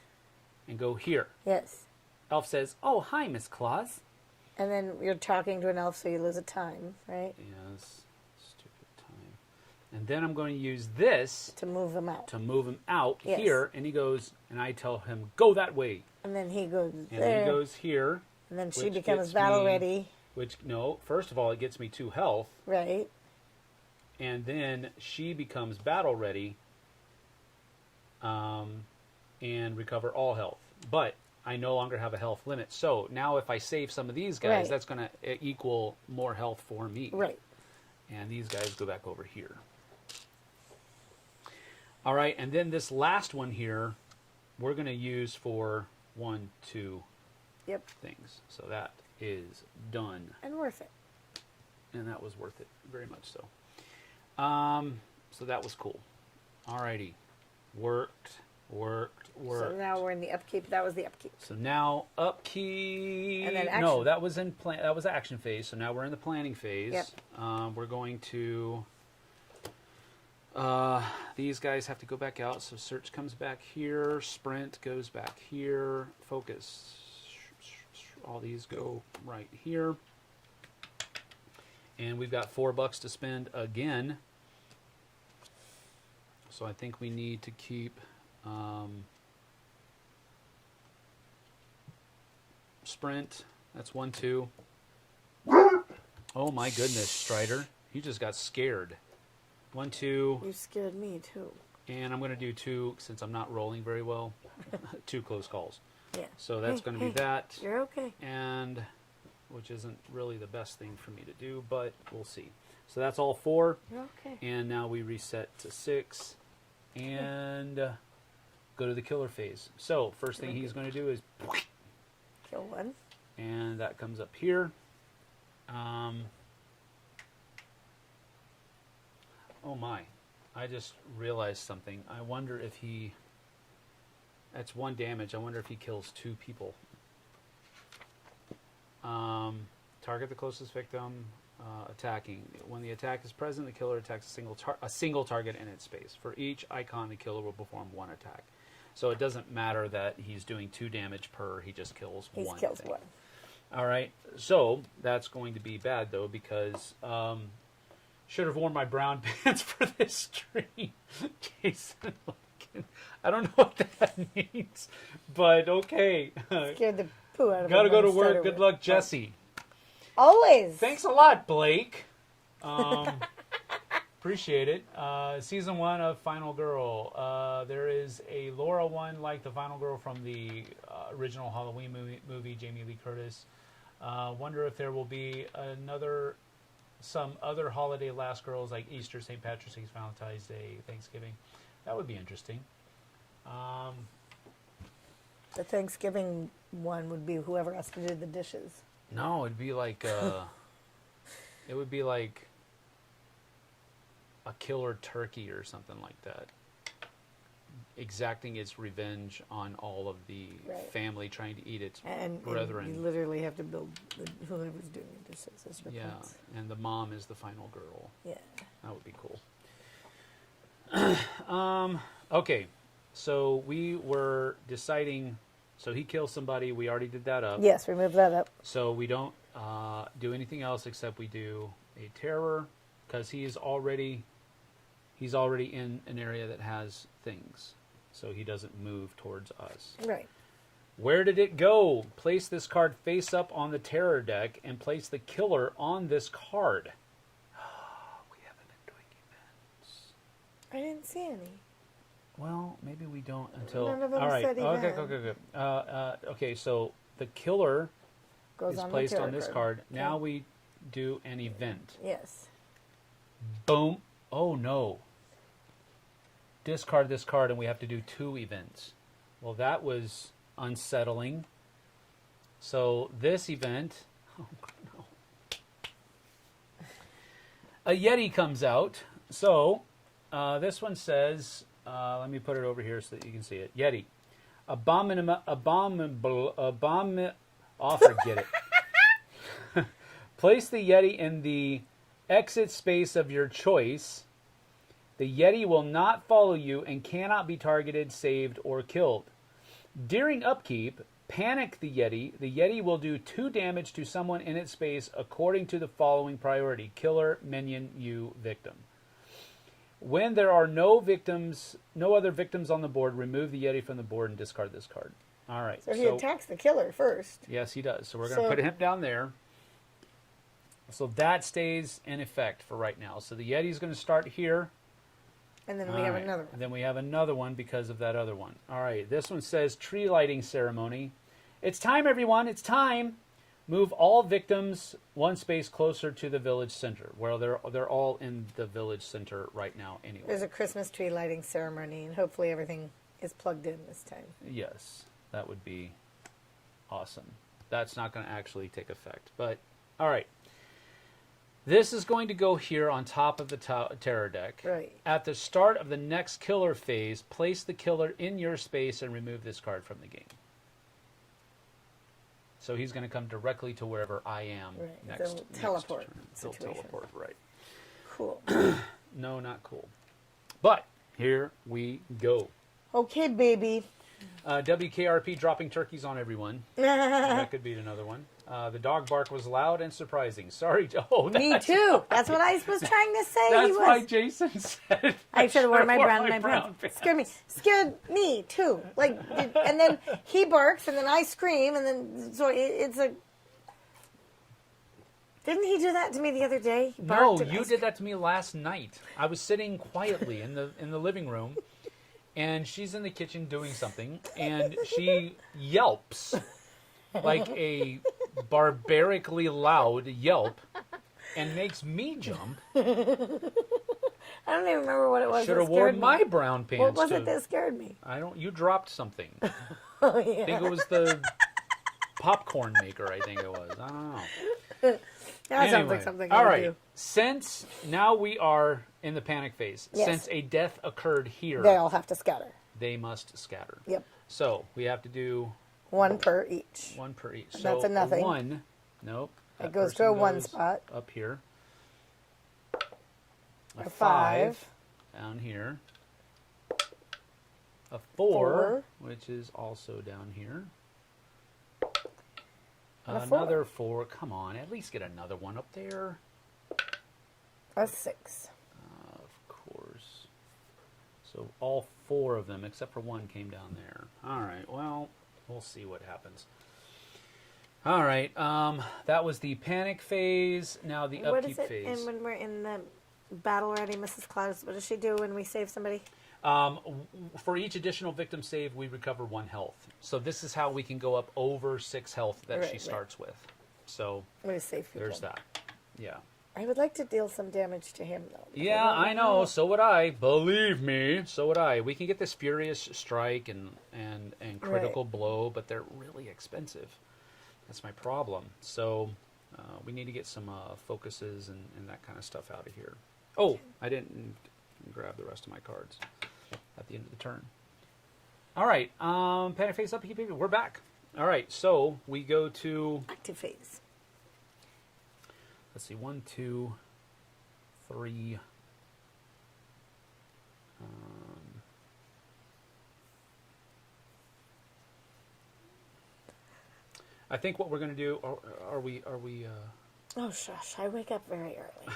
and go here. yes. Elf says, "Oh, hi, Miss Claus." And then you're talking to an elf, so you lose a time, right? Yes, stupid time. And then I'm going to use this To move them out. to move him out Yes. here, and he goes, and I tell him, "Go that way," And then he goes and there. he goes here. and then she which becomes gets battle me- ready, Which no, first of all, it gets me 2 health, right? and then she becomes battle ready, and recover all health. But I no longer have a health limit. So now, if I save some of these guys, Right. that's going to equal more health for me. Right. And these guys go back over here. All right, and then this last one here, we're going to use for 1, 2 Yep. things. So that is done. And worth it. And that was worth it, very much so. So that was cool. Alrighty. Worked. So now we're in the upkeep. That was the upkeep. So now upkeep. And then No, action. that was that was action phase. So now we're in the planning phase. Yep. We're going to. These guys have to go back out. So search comes back here. Sprint goes back here. Focus. All these go right here. And we've got $4 to spend again. So I think we need to keep sprint. That's 1, 2. Oh my goodness, Strider. You just got scared. 1, 2. You scared me, too. And I'm going to do 2 since I'm not rolling very well. 2 close calls. Yeah. So that's going to be that. You're okay. And which isn't really the best thing for me to do, but we'll see. So that's all 4. You're okay. And now we reset to 6 and go to the killer phase. So first thing he's going to do is, Kill one. and that comes up here. Oh my, I just realized something. I wonder if that's 1 damage. I wonder if he kills 2 people. Target the closest victim. Attacking. When the attack is present, the killer attacks a single target in its space. For each icon, the killer will perform 1 attack. So it doesn't matter that he's doing 2 damage per. He just kills He one. kills thing. one. All right. So that's going to be bad though because should have worn my brown pants for this stream. Jason, I don't know what that means, but okay. Scared the poo out of Gotta him go when to he started work. Good with- luck, Jesse. Always. Thanks a lot, Blake. Appreciate it. Season 1 of Final Girl. There is a Laura one like the Final Girl from the original Halloween movie, Jamie Lee Curtis. Wonder if there will be some other holiday last girls like Easter, St. Patrick's Day, Valentine's Day, Thanksgiving. That would be interesting. The Thanksgiving one would be whoever has to do the dishes. No, it'd be like it would be like a killer turkey or something like that, exacting its revenge on all of the family trying to eat its brethren. And you literally have to build whoever's doing the dishes as your points. And the mom is the final girl. Yeah. That would be cool. Okay, so we were deciding. So he kills somebody. We already did that up. Yes, we moved that up. So we don't do anything else except we do a terror because he's already in an area that has things. So he doesn't move towards us. Right. Where did it go? Place this card face up on the terror deck and place the killer on this card. We haven't been doing events. I didn't see any. Well, maybe we don't until... None of them all right. said Okay, event. okay, so the killer Goes is on placed the on this card. Okay. Now we do an event. Yes. Boom. Oh, no. Discard this card, and we have to do 2 events. Well, that was unsettling. So this event... Oh, no. A Yeti comes out. So this one says... let me put it over here so that you can see it. Yeti. Abominable... Oh, forget it. Place the Yeti in the exit space of your choice. The Yeti will not follow you and cannot be targeted, saved, or killed. During upkeep, panic the Yeti. The Yeti will do 2 damage to someone in its space according to the following priority. Killer, minion, you, victim. When there are no other victims on the board, remove the Yeti from the board and discard this card. All right. So he attacks the killer first. Yes, he does. So we're going to put him down there. So that stays in effect for right now. So the Yeti's going to start here. And then we have another one. And then we have another one because of that other one. All right. This one says tree lighting ceremony. It's time, everyone. It's time. Move all victims 1 space closer to the village center. Well, they're all in the village center right now anyway. There's a Christmas tree lighting ceremony, and hopefully everything is plugged in this time. Yes, that would be awesome. That's not going to actually take effect. But, all right. This is going to go here on top of the terror deck. Right. At the start of the next killer phase, place the killer in your space and remove this card from the game. So he's going to come directly to wherever I am next. They'll teleport. They'll teleport, right. Cool. No, not cool. But here we go. Okay, baby. WKRP dropping turkeys on everyone. That could be another one. The dog bark was loud and surprising. Sorry, Joe. Me too. That's what I was trying to say. That's why Jason said. I should have worn my brown pants. pants. Scared me too. Like, and then he barks, and then I scream, and then so it's a. Didn't he do that to me the other day? No, you did that to me last night. I was sitting quietly in the living room, and she's in the kitchen doing something, and she yelps like a barbarically loud yelp and makes me jump. I don't even remember what it was. Should have worn my brown pants. What was it that scared me? You dropped something. Oh, yeah. I think it was the popcorn maker, I think it was. I don't know. That sounds like something I all would right. do. Since now we are in the panic phase, Yes. since a death occurred here, They all have to scatter. they must scatter. Yep. So we have to do 1 per each. 1 per each. So That's a nothing. 1. Nope. It That goes to person a 1 goes spot. up here. A 5. down here. A 4, 4. which is also down here. And a 4. Another 4. Come on, at least get another one up there. A 6. Of course. So all 4 of them, except for 1, came down there. All right, well, we'll see what happens. All right, that was the panic phase. Now the What upkeep is it? phase. And when we're in the battle ready, Mrs. Claus, what does she do when we save somebody? For each additional victim save, we recover 1 health. So this is how we can go up over 6 health that she starts with. So We're safe people. there's that. Yeah. I would like to deal some damage to him, though. Yeah, I know. So would I. Believe me, so would I. We can get this Furious Strike and Critical Blow, but they're really expensive. That's my problem. So we need to get some focuses and that kind of stuff out of here. Oh, I didn't grab the rest of my cards at the end of the turn. All right, panic face up, we're back. All right, so we go to active phase. Let's see, 1, 2, 3. I think what we're going to do, are we? Oh, shush! I wake up very early.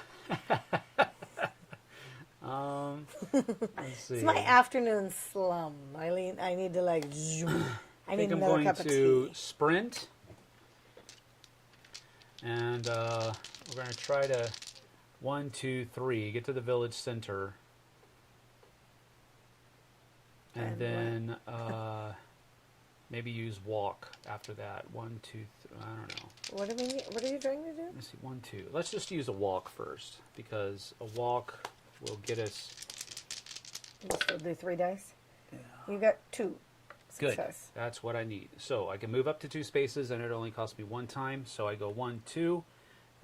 Let's see. It's my afternoon slum. I need to like. I need another cup of tea. I'm going to sprint, and we're going to try to 1, 2, 3 get to the village center, and then maybe use walk after that. 1, 2, 3. I don't know. What do we need? What are you trying to do? Let's see. 1, 2. Let's just use a walk first because a walk will get us. We'll do 3 dice. Yeah. You got 2. Good. Success. That's what I need. So I can move up to 2 spaces, and it only costs me 1 time. So I go 1, 2,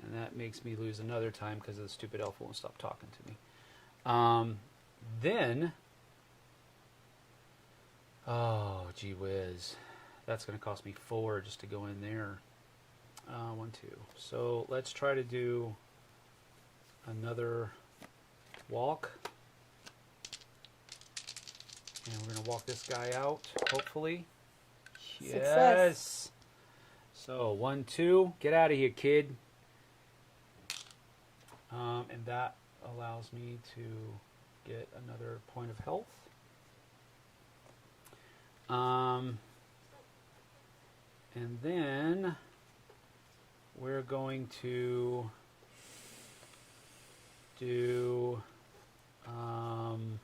and that makes me lose another time because the stupid elf won't stop talking to me. Then, oh gee whiz, that's going to cost me 4 just to go in there. 1, 2. So let's try to do another walk. And we're going to walk this guy out, hopefully. Success. Yes. So, 1, 2. Get out of here, kid. And that allows me to get another point of health. And then we're going to do... and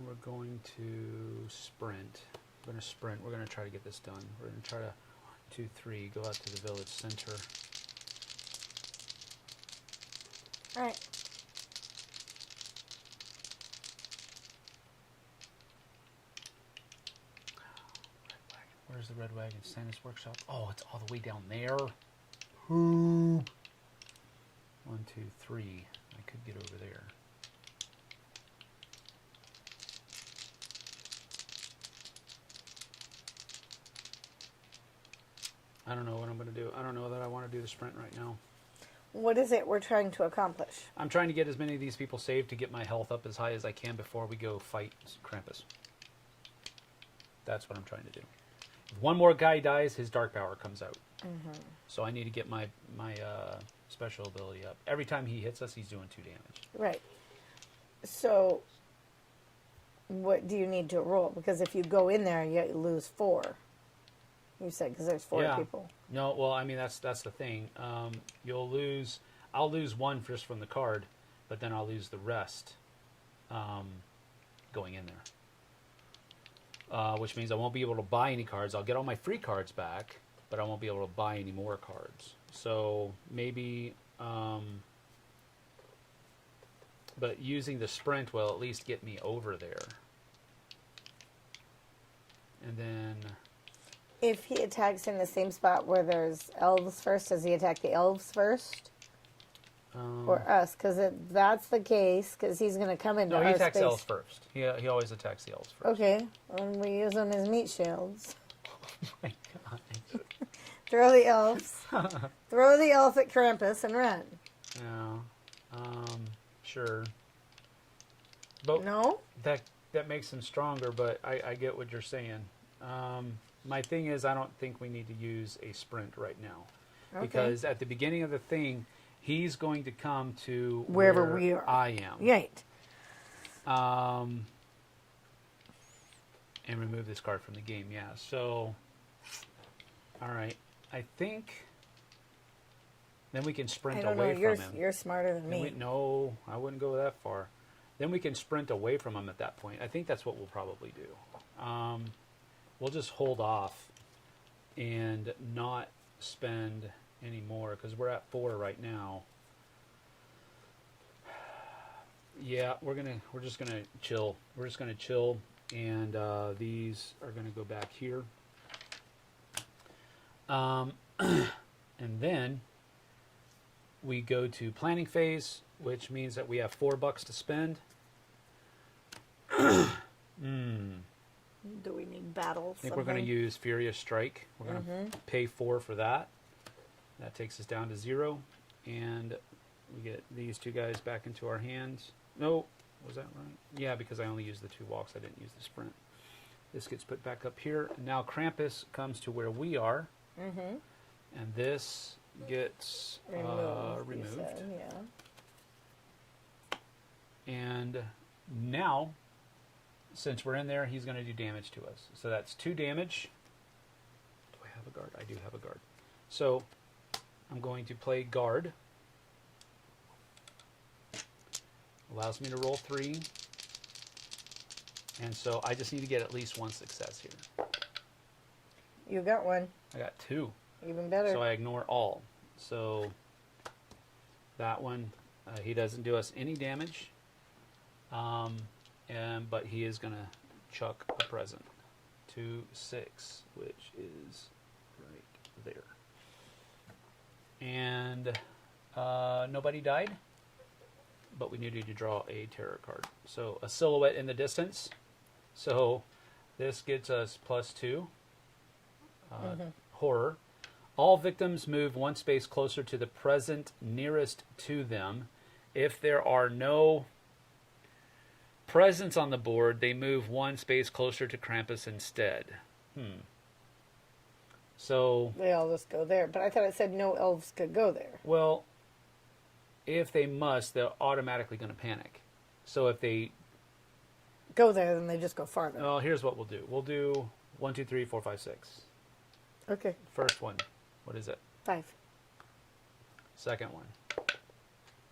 we're going to sprint. We're going to sprint. We're going to try to get this done. We're going to try to 1, 2, 3 go out to the village center. All right. Where's the red wagon? Santa's workshop. Oh, it's all the way down there. Poop. 1, 2, 3. I could get over there. I don't know what I'm going to do. I don't know that I want to do the sprint right now. What is it we're trying to accomplish? I'm trying to get as many of these people saved to get my health up as high as I can before we go fight Krampus. That's what I'm trying to do. If one more guy dies, his dark power comes out. Mm-hmm. So I need to get my special ability up. Every time he hits us, he's doing 2 damage. Right. So, what do you need to roll? Because if you go in there, you lose 4. You said because there's 4 people. No, well, I mean that's the thing. You'll lose. I'll lose 1 just from the card, but then I'll lose the rest going in there. Which means I won't be able to buy any cards. I'll get all my free cards back, but I won't be able to buy any more cards. So maybe, but using the sprint will at least get me over there. And then... If he attacks in the same spot where there's elves first, does he attack the elves first? Or us? Because if that's the case, because he's going to come into our space. No, he attacks elves first. He always attacks the elves first. Okay. When we use them as meat shields. Oh my god. Throw the elves. Throw the elf at Krampus and run. Yeah. Sure. But no? That makes him stronger, but I get what you're saying. My thing is, I don't think we need to use a sprint right now. Okay. Because at the beginning of the thing, he's going to come to wherever where we are. I am. Right. And remove this card from the game, yeah. So, all right. I think Then we can sprint I don't away know. from him. You're smarter than me. No, I wouldn't go that far. Then we can sprint away from him at that point. I think that's what we'll probably do. We'll just hold off and not spend any more because we're at 4 right now. Yeah, we're just gonna chill. We're just gonna chill, and these are gonna go back here. And then we go to planning phase, which means that we have $4 to spend. Do we need battles? I think we're going to use Furious Strike. We're going to pay 4 for that. That takes us down to 0, and we get these 2 guys back into our hands. No, was that right? Yeah, because I only used the 2 walks. I didn't use the sprint. This gets put back up here. Now Krampus comes to where we are, and this gets removed. Said, yeah. And now, since we're in there, he's going to do damage to us. So that's 2 damage. Do I have a guard? I do have a guard. So I'm going to play guard. Allows me to roll 3. And so I just need to get at least 1 success here. You got 1. I got 2. Even better. So I ignore all. So that one, he doesn't do us any damage. But he is going to chuck a present. 2, 6, which is right there. And nobody died, but we needed to draw a terror card. So a silhouette in the distance. So this gets us +2. Horror. All victims move 1 space closer to the present nearest to them. If there are no presents on the board, they move 1 space closer to Krampus instead. So they all just go there. But I thought it said no elves could go there. Well, if they must, they're automatically going to panic. So if they go there, then they just go farther. Well, here's what we'll do. We'll do 1, 2, 3, 4, 5, 6. Okay. First one. What is it? 5. Second one.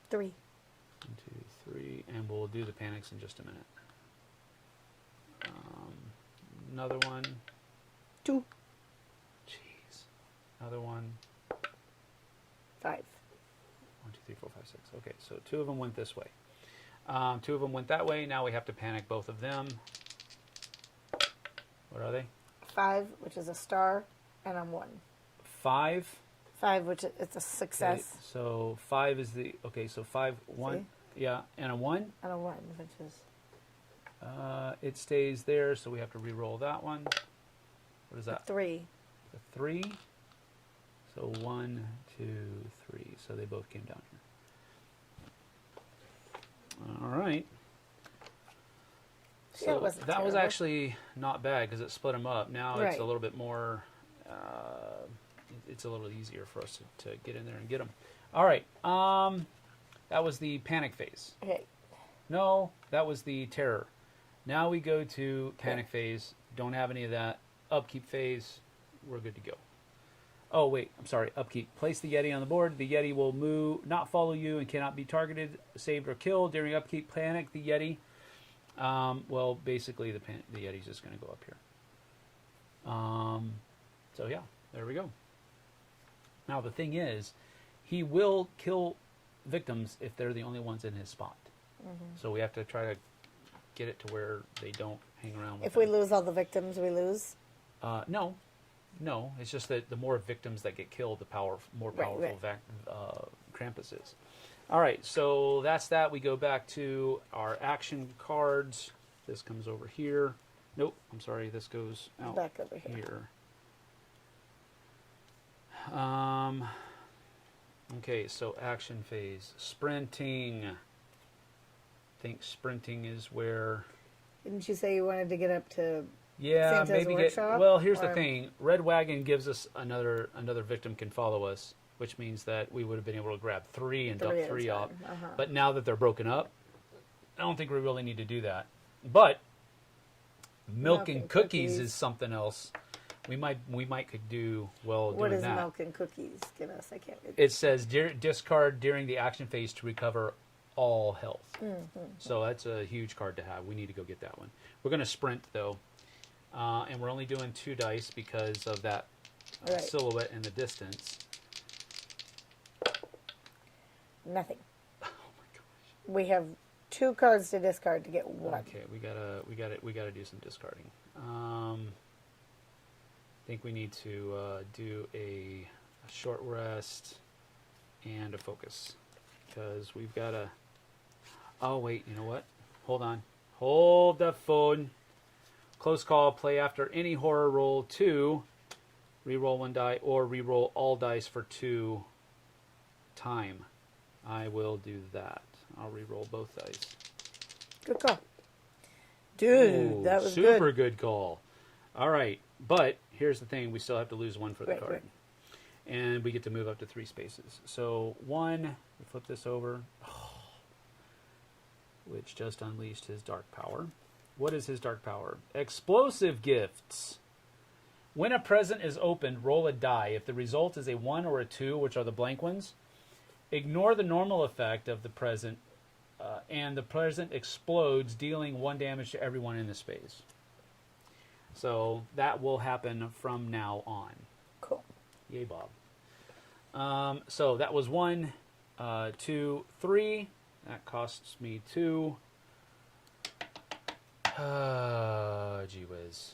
3. 1, 2, 3, and we'll do the panics in just a minute. Another one. 2. Jeez. Another one. 5. 1, 2, 3, 4, 5, 6. Okay, so 2 of them went this way. 2 of them went that way. Now we have to panic both of them. What are they? 5, which is a star, and I'm 1. 5. 5, which it's a success. Okay, so 5 is the so 5, 1. See? Yeah, and a 1. And a 1, which is it stays there, so we have to re-roll that one. What is that? 3. The 3. So 1, 2, 3. So they both came down here. All right. So that was actually not bad because it split them up. Now it's a little bit more. It's a little easier for us to get in there and get them. All right. That was the panic phase. Okay. No, that was the terror. Now we go to panic phase. Don't have any of that. Upkeep phase. We're good to go. Oh, wait. I'm sorry. Upkeep. Place the Yeti on the board. The Yeti will move, not follow you, and cannot be targeted, saved, or killed. During upkeep, panic the Yeti. Well, basically, the Yeti's just going to go up here. So, yeah. There we go. Now, the thing is, he will kill victims if they're the only ones in his spot. So we have to try to get it to where they don't hang around with If we lose all the victims, we lose? No. It's just that the more victims that get killed, the more powerful Krampus is. All right, so that's that. We go back to our action cards. This comes over here. Nope, I'm sorry. This goes out back over here. Okay, so action phase. Sprinting. I think sprinting is where... Didn't you say you wanted to get up to Yeah, Santa's maybe workshop? Well, here's the thing. Red Wagon gives us another victim can follow us, which means that we would have been able to grab 3 and dump 3 up. But now that they're broken up, I don't think we really need to do that. But milk and cookies is something else. We might could do well What doing does that. milk and cookies give us? I can't read. It says discard during the action phase to recover all health. So that's a huge card to have. We need to go get that one. We're going to sprint, though. And we're only doing 2 dice because of that Right. silhouette in the distance. Nothing. Oh my gosh. We have 2 cards to discard to get 1. Okay, we gotta do some discarding. I think we need to do a short rest and a focus because we've got to. Oh wait, you know what? Hold on. Hold the phone. Close call. Play after any horror roll 2. Reroll 1 die or reroll all dice for 2 time. I will do that. I'll reroll both dice. Good call. Dude, Ooh, that was super good. good call. All right, but here's the thing: we still have to lose 1 for the card, Right. and we get to move up to 3 spaces. So 1, we flip this over, which just unleashed his dark power. What is his dark power? Explosive gifts. When a present is opened, roll a die. If the result is a 1 or a 2, which are the blank ones, ignore the normal effect of the present, and the present explodes, dealing 1 damage to everyone in the space. So that will happen from now on. Cool. Yay, Bob. So that was 1, 2, 3. That costs me 2. Gee whiz.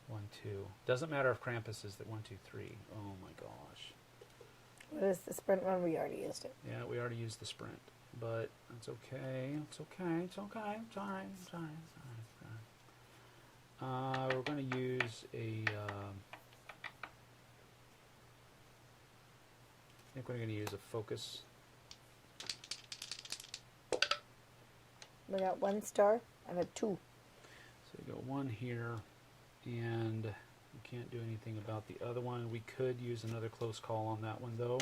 1, 2. Doesn't matter if Krampus is the 1, 2, 3. Oh my gosh. What is the sprint one? We already used it. Yeah, we already used the sprint, but it's okay. It's okay. It's okay. It's all right. It's all right. It's all right. We're going to use a. I think we're going to use a focus. We got 1 star and a 2. So we go 1 here, and we can't do anything about the other one. We could use another close call on that one, though,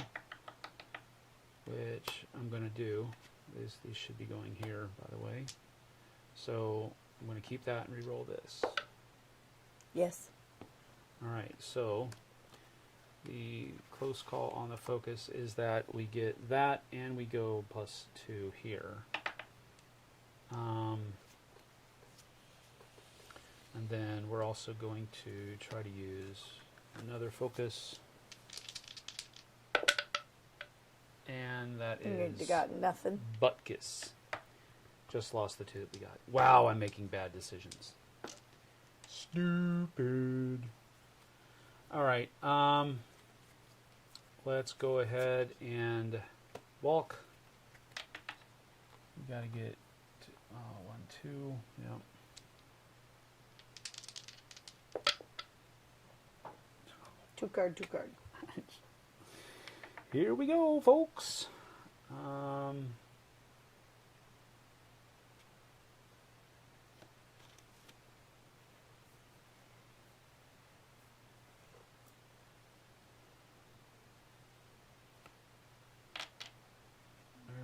which I'm going to do. These should be going here, by the way. So I'm going to keep that and re-roll this. Yes. All right, so the close call on the focus is that we get that, and we go +2 here. And then we're also going to try to use another focus. And that is You got nothing. Butkus. Just lost the 2 that we got. Wow, I'm making bad decisions. Stupid. All right. Let's go ahead and walk. We got to get 1, 2. Yep. Two card. Here we go, folks. We're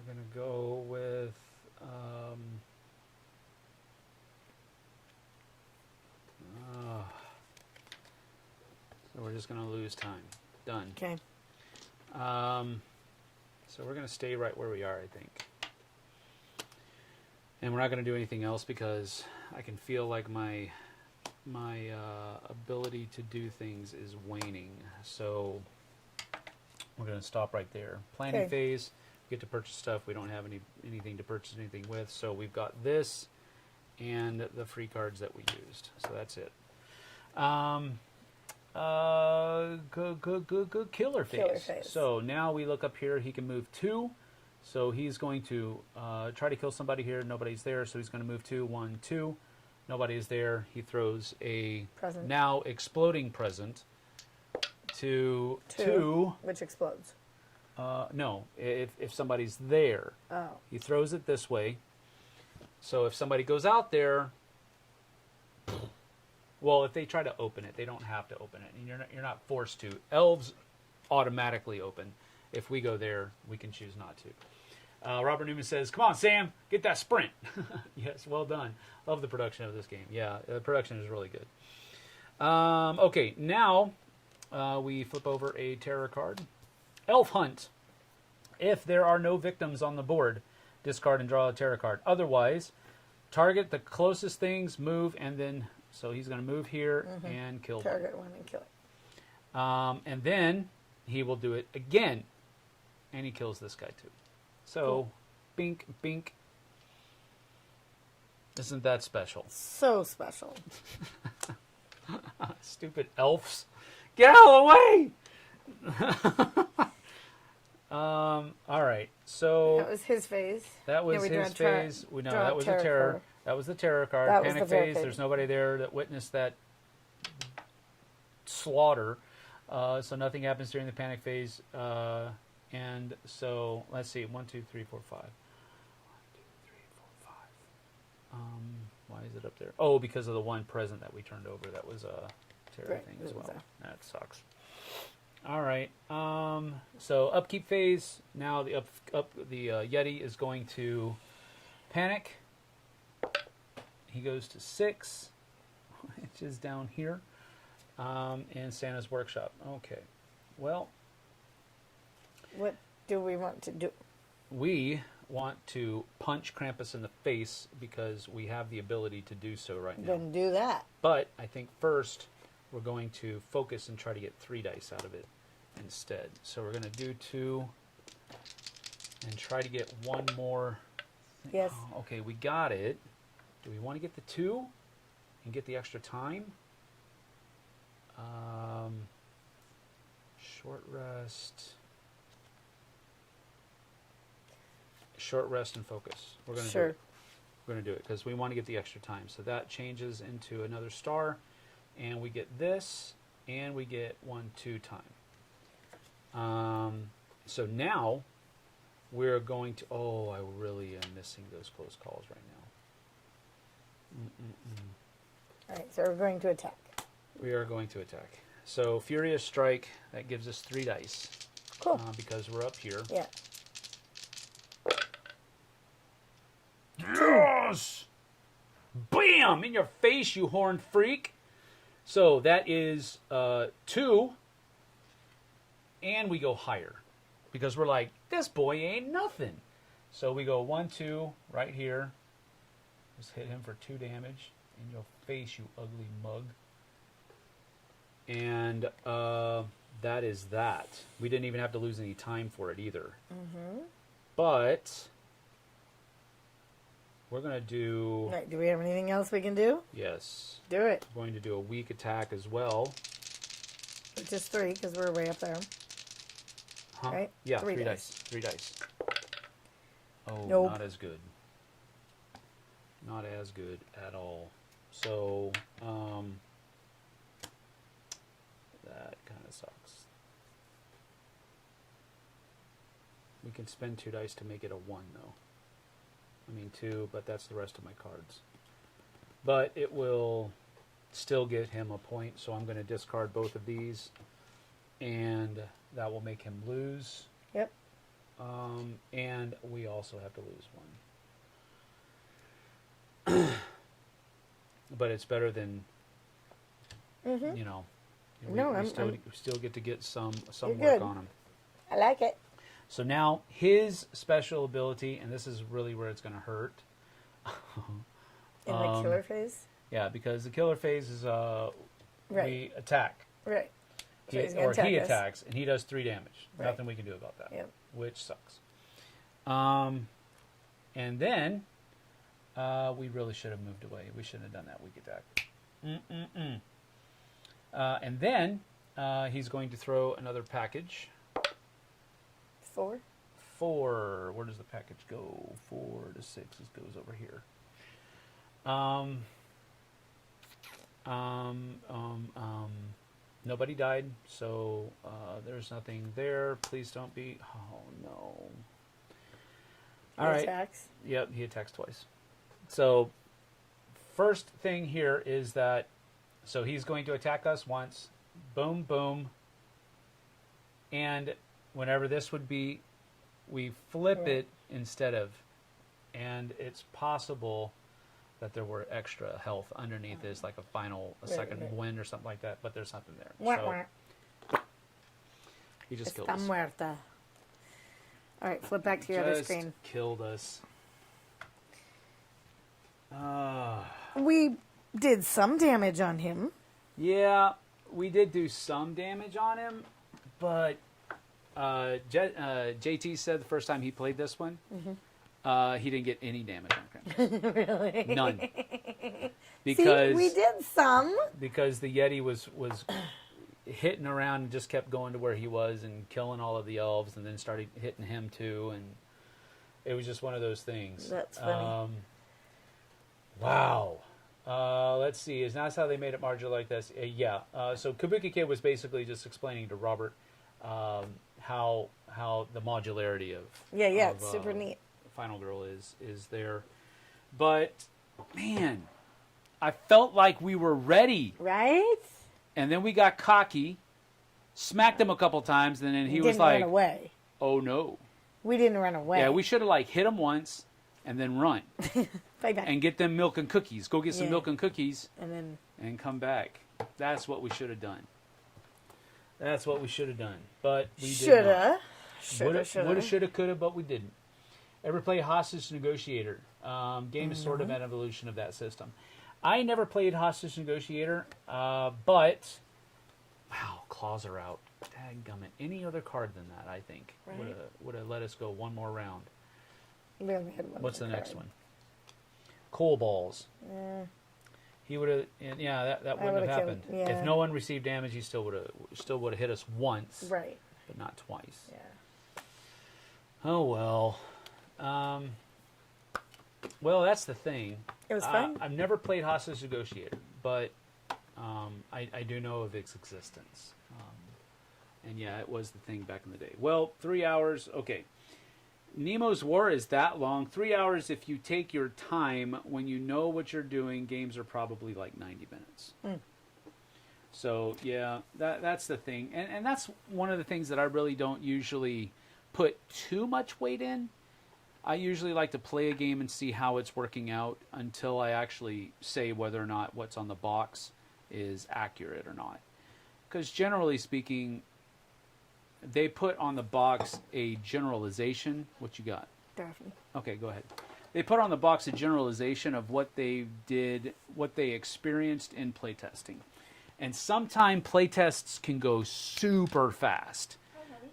going to go with so we're just going to lose time. Done. Okay. So we're going to stay right where we are, I think. And we're not going to do anything else because I can feel like my ability to do things is waning. So we're going to stop right there. Planning Okay. phase. We get to purchase stuff. We don't have anything to purchase anything with. So we've got this and the free cards that we used. So that's it. Good killer phase. So now we look up here. He can move 2. So he's going to try to kill somebody here. Nobody's there. So he's going to move 2. 1, 2. Nobody is there. He throws a Present. now exploding present to 2. Which explodes. No, if somebody's there. Oh. He throws it this way. So if somebody goes out there, well, if they try to open it, they don't have to open it, and you're not forced to. Elves automatically open. If we go there, we can choose not to. Robert Newman says, "Come on, Sam, get that sprint." Yes, well done. Love the production of this game. Yeah, the production is really good. Okay, now we flip over a terror card. Elf Hunt. If there are no victims on the board, discard and draw a terror card. Otherwise, target the closest things, move, and then... So he's going to move here and kill one. Target one and kill it. And then he will do it again. And he kills this guy too. So, cool. Bink, bink. Isn't that special? So special. Stupid elves. Get out of the way! All right. So that was his phase. That was his phase. No, that was a terror. Card. That was the terror card. That Panic was the phase. There's nobody there that witnessed that slaughter. So nothing happens during the panic phase. And so let's see. 1, 2, 3, 4, 5. 1, 2, 3, 4, 5. Why is it up there? Oh, because of the one present that we turned over. That was a terror thing as well. That sucks. All right. So upkeep phase. Now the Yeti is going to panic. He goes to 6, which is down here, in Santa's workshop. Okay. Well, what do we want to do? We want to punch Krampus in the face because we have the ability to do so right now. Then do that. But I think first we're going to focus and try to get 3 dice out of it instead. So we're going to do 2 and try to get 1 more. Yes. Oh, okay, we got it. Do we want to get the 2 and get the extra time? Short rest. Short rest and focus. We're going to do it. We're going to do it because we want to get the extra time. So that changes into another star, and we get this, and we get 1, 2 time. So now we're going to. Oh, I really am missing those close calls right now. All right, so we're going to attack. We are going to attack. So Furious Strike, that gives us 3 dice. Cool. Because we're up here. Yeah. Yes! Bam! In your face, you horned freak. So that is 2. And we go higher. Because we're like, this boy ain't nothing. So we go 1, 2, right here. Just hit him for 2 damage. In your face, you ugly mug. And that is that. We didn't even have to lose any time for it either. But we're going to do... Right, do we have anything else we can do? Yes. Do it. We're going to do a weak attack as well. Just 3, because we're way up there. Huh? Right? Yeah, 3 dice. 3 dice. Oh, nope. Not as good. Not as good at all. So, that kind of sucks. We can spend 2 dice to make it a 1, though. I mean 2, but that's the rest of my cards. But it will still get him a point, so I'm going to discard both of these, and that will make him lose. Yep. And we also have to lose 1. But it's better than, you know, we still get to get some work on him. I like it. So now his special ability, and this is really where it's going to hurt. In the killer phase? Yeah, because the killer phase is we attack. Right. He attacks, and he does 3 damage. Right. Nothing we can do about that, yep. Which sucks. And then we really should have moved away. We shouldn't have done that weak attack. And then he's going to throw another package. 4. 4. Where does the package go? 4 to 6. It goes over here. Nobody died, so there's nothing there. Please don't be. Oh no. All right. Attacks? Yep, he attacks twice. So first thing here is that so he's going to attack us once. Boom, boom. And whenever this would be we flip it instead of, and it's possible that there were extra health underneath this, like a second wind or something like that, but there's nothing there. So he just killed us. Muerta. All right, flip back to your other screen. Killed us. We did some damage on him. Yeah, we did do some damage on him, but JT said the first time he played this one, he didn't get any damage on him. Really? None. Because see, we did some. Because the Yeti was hitting around and just kept going to where he was and killing all of the elves, and then started hitting him too, and it was just one of those things. That's funny. Wow. Let's see. Is that how they made it modular like this? Yeah. So Kabuki Kid was basically just explaining to Robert how the modularity of it's super neat. Final Girl is there, but man, I felt like we were ready, right? And then we got cocky, smacked him a couple times, and then he was like, run away. "Oh no, we didn't run away." Yeah, we should have like hit him once and then run and get them milk and cookies. Go get some milk and cookies, and come back. That's what we should have done. That's what we should have done, but we shoulda. Woulda, shoulda, coulda, but we didn't. Ever play Hostage Negotiator? Game is sort of an evolution of that system. I never played Hostage Negotiator, but wow, claws are out. Dadgummit. Any other card than that, I think, would have let us go one more round. We only had one. What's the next one? Coal balls. He would have, that wouldn't have happened. If no one received damage, he still would have hit us once, right? But not twice. Yeah. Oh well. Well, that's the thing. It was fun. I've never played Hostage Negotiator, but I do know of its existence. And yeah, it was the thing back in the day. Well, 3 hours. Okay. Nemo's War is that long. 3 hours if you take your time. When you know what you're doing, games are probably like 90 minutes. So, yeah, that's the thing. And that's one of the things that I really don't usually put too much weight in. I usually like to play a game and see how it's working out until I actually say whether or not what's on the box is accurate or not. Because generally speaking, they put on the box a generalization. What you got? Daphne. Okay, go ahead. They put on the box a generalization of what they did, what they experienced in playtesting. And sometimes playtests can go super fast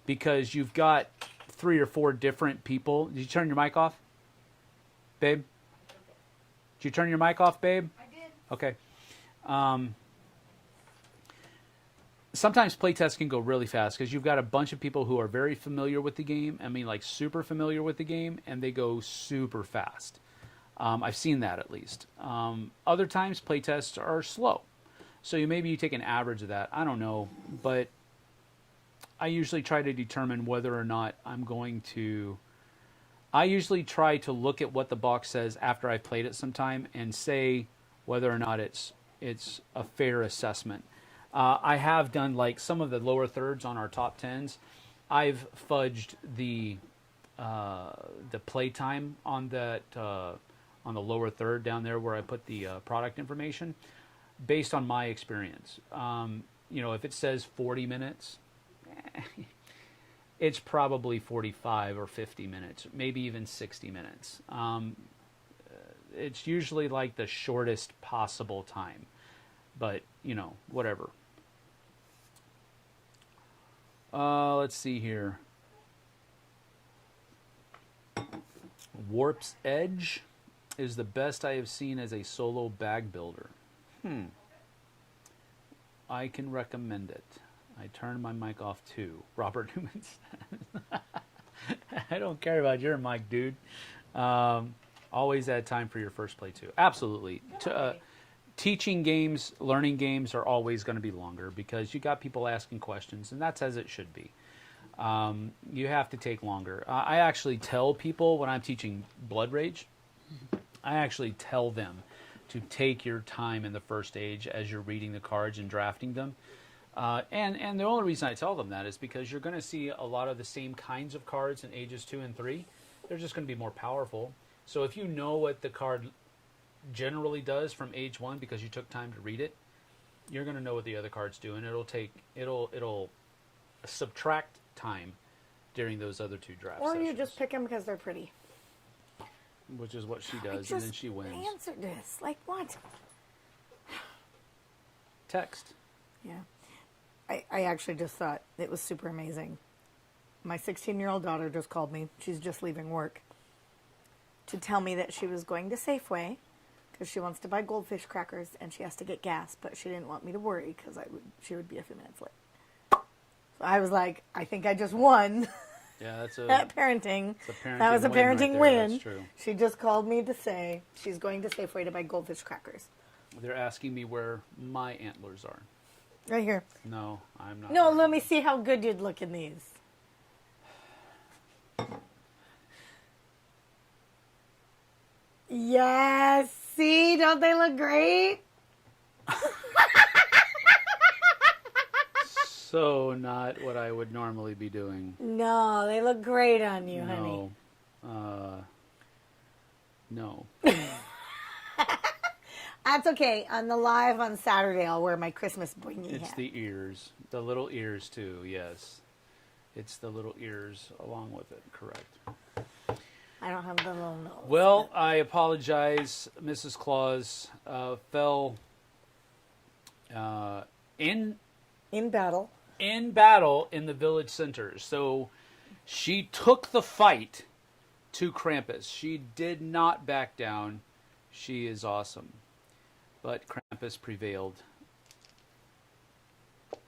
because you've got 3 or 4 different people. Did you turn your mic off, babe? Did you turn your mic off, babe? I did. Okay. Sometimes playtests can go really fast because you've got a bunch of people who are very familiar with the game. I mean, like super familiar with the game, and they go super fast. I've seen that at least. Other times playtests are slow. So maybe you take an average of that. I don't know. But I usually try to determine whether or not I'm going to... I usually try to look at what the box says after I've played it sometime and say whether or not it's a fair assessment. I have done like some of the lower thirds on our top 10s. I've fudged the playtime on that on the lower third down there where I put the product information based on my experience. If it says 40 minutes, it's probably 45 or 50 minutes, maybe even 60 minutes. It's usually like the shortest possible time, but whatever. Let's see here. Warp's Edge is the best I have seen as a solo bag builder. I can recommend it. I turned my mic off too. Robert Newman says. I don't care about your mic, dude. Always add time for your first play too. Absolutely. Teaching games, learning games are always going to be longer because you got people asking questions, and that's as it should be. You have to take longer. I actually tell people when I'm teaching Blood Rage, I actually tell them to take your time in the first stage as you're reading the cards and drafting them, And the only reason I tell them that is because you're going to see a lot of the same kinds of cards in ages 2 and 3. They're just going to be more powerful. So if you know what the card generally does from age 1 because you took time to read it, you're going to know what the other cards do, and it'll subtract time during those other 2 draft Or sessions. you just pick them because they're pretty. Which is what she does, and then she wins. Answer this. Like what? Text. Yeah. I actually just thought it was super amazing. My 16-year-old daughter just called me. She's just leaving work to tell me that she was going to Safeway because she wants to buy goldfish crackers and she has to get gas, but she didn't want me to worry because she would be a few minutes late. So I was like, I think I just won. Yeah, that's that parenting. parenting. That was a parenting win. That's true. She just called me to say she's going to Safeway to buy goldfish crackers. They're asking me where my antlers are. Right here. No, I'm not. No, let me see how good you'd look in these. Yes. See, don't they look great? So not what I would normally be doing. No, they look great on you, honey. No. That's okay. On the live on Saturday, I'll wear my Christmas blingy It's hat. the ears. The little ears, too, yes. It's the little ears along with it, correct. I don't have the little nose. Well, I apologize. Mrs. Claus fell in battle. in battle in the village center. So she took the fight to Krampus. She did not back down. She is awesome. But Krampus prevailed.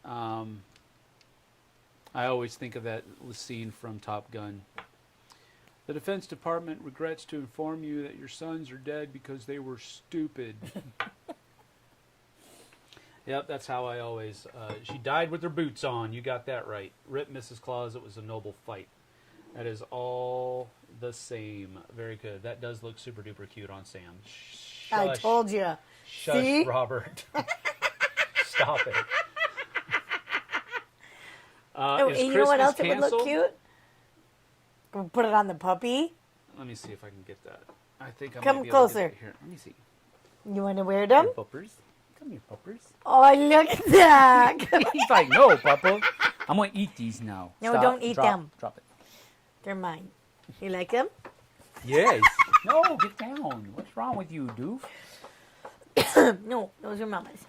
I always think of that scene from Top Gun. The Defense Department regrets to inform you that your sons are dead because they were stupid. Yep, that's how I always... she died with her boots on. You got that right. Rip Mrs. Claus. It was a noble fight. That is all the same. Very good. That does look super duper cute on Sam. Shush. I told you. Shush, See? Robert. Stop it. Oh, is and you know what else Christmas it would look canceled? cute? We'll put it on the puppy. Let me see if I can get that. I think I Come might be able to closer. get it here. Let me see. You want to wear them? Here, puppers. Come here, puppers. Oh, look at that. He's like, no, Papa. I'm going to eat these now. No, Stop. don't eat Drop. them. Drop it. They're mine. You like them? Yes. No, get down. What's wrong with you, doof? No, those are mama's.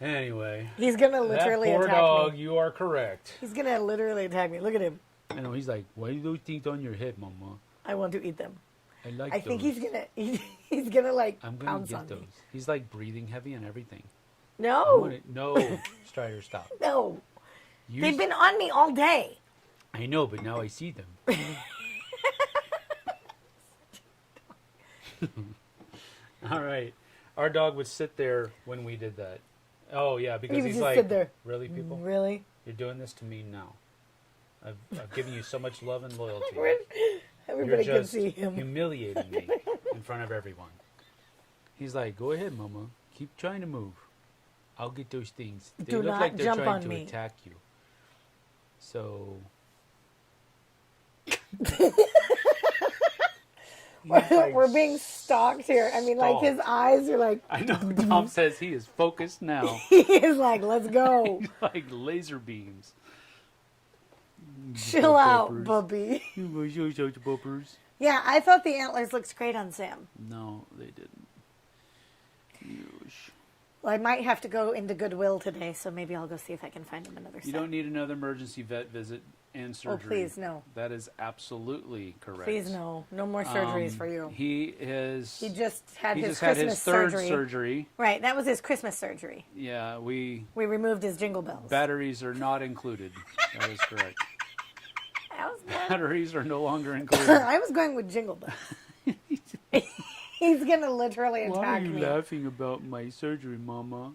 Anyway. He's going to literally that poor attack dog, me. you are correct. He's going to literally attack me. Look at him. I know, he's like, why do those things on your head, Mama? I want to eat them. I like I those. think he's gonna like I'm going pounce to on get those. me. He's like breathing heavy and everything. No, No, Strider, stop. no. You They've been on me all day. I know, but now I see them. All right. Our dog would sit there when we did that. Oh, yeah, because He would he's just like, sit there. really, people? Really? You're doing this to me now. I've given you so much love and loyalty. Everybody You're can just see him. humiliating me in front of everyone. He's like, go ahead, Mama. Keep trying to move. I'll get those things. They Do look not like they're jump trying on to me. attack you. So... We're being stalked here. I mean, like his eyes are like. I know. Tom says he is focused now. He is like, let's go. He's like laser beams. Chill out, Bubby. Yeah, I thought the antlers looked great on Sam. No, they didn't. Yeesh. Well, I might have to go into Goodwill today, so maybe I'll go see if I can find him another set. You don't need another emergency vet visit and surgery. Oh, please, no. That is absolutely correct. Please, no. No more surgeries for you. He just had he his just had Christmas his third surgery. surgery. Right, that was his Christmas surgery. Yeah, We removed his jingle bells. batteries are not included. That is correct. I was Batteries are no longer included. I was going with jingle bells. He's going to literally attack Why are you me. laughing about my surgery, Mama?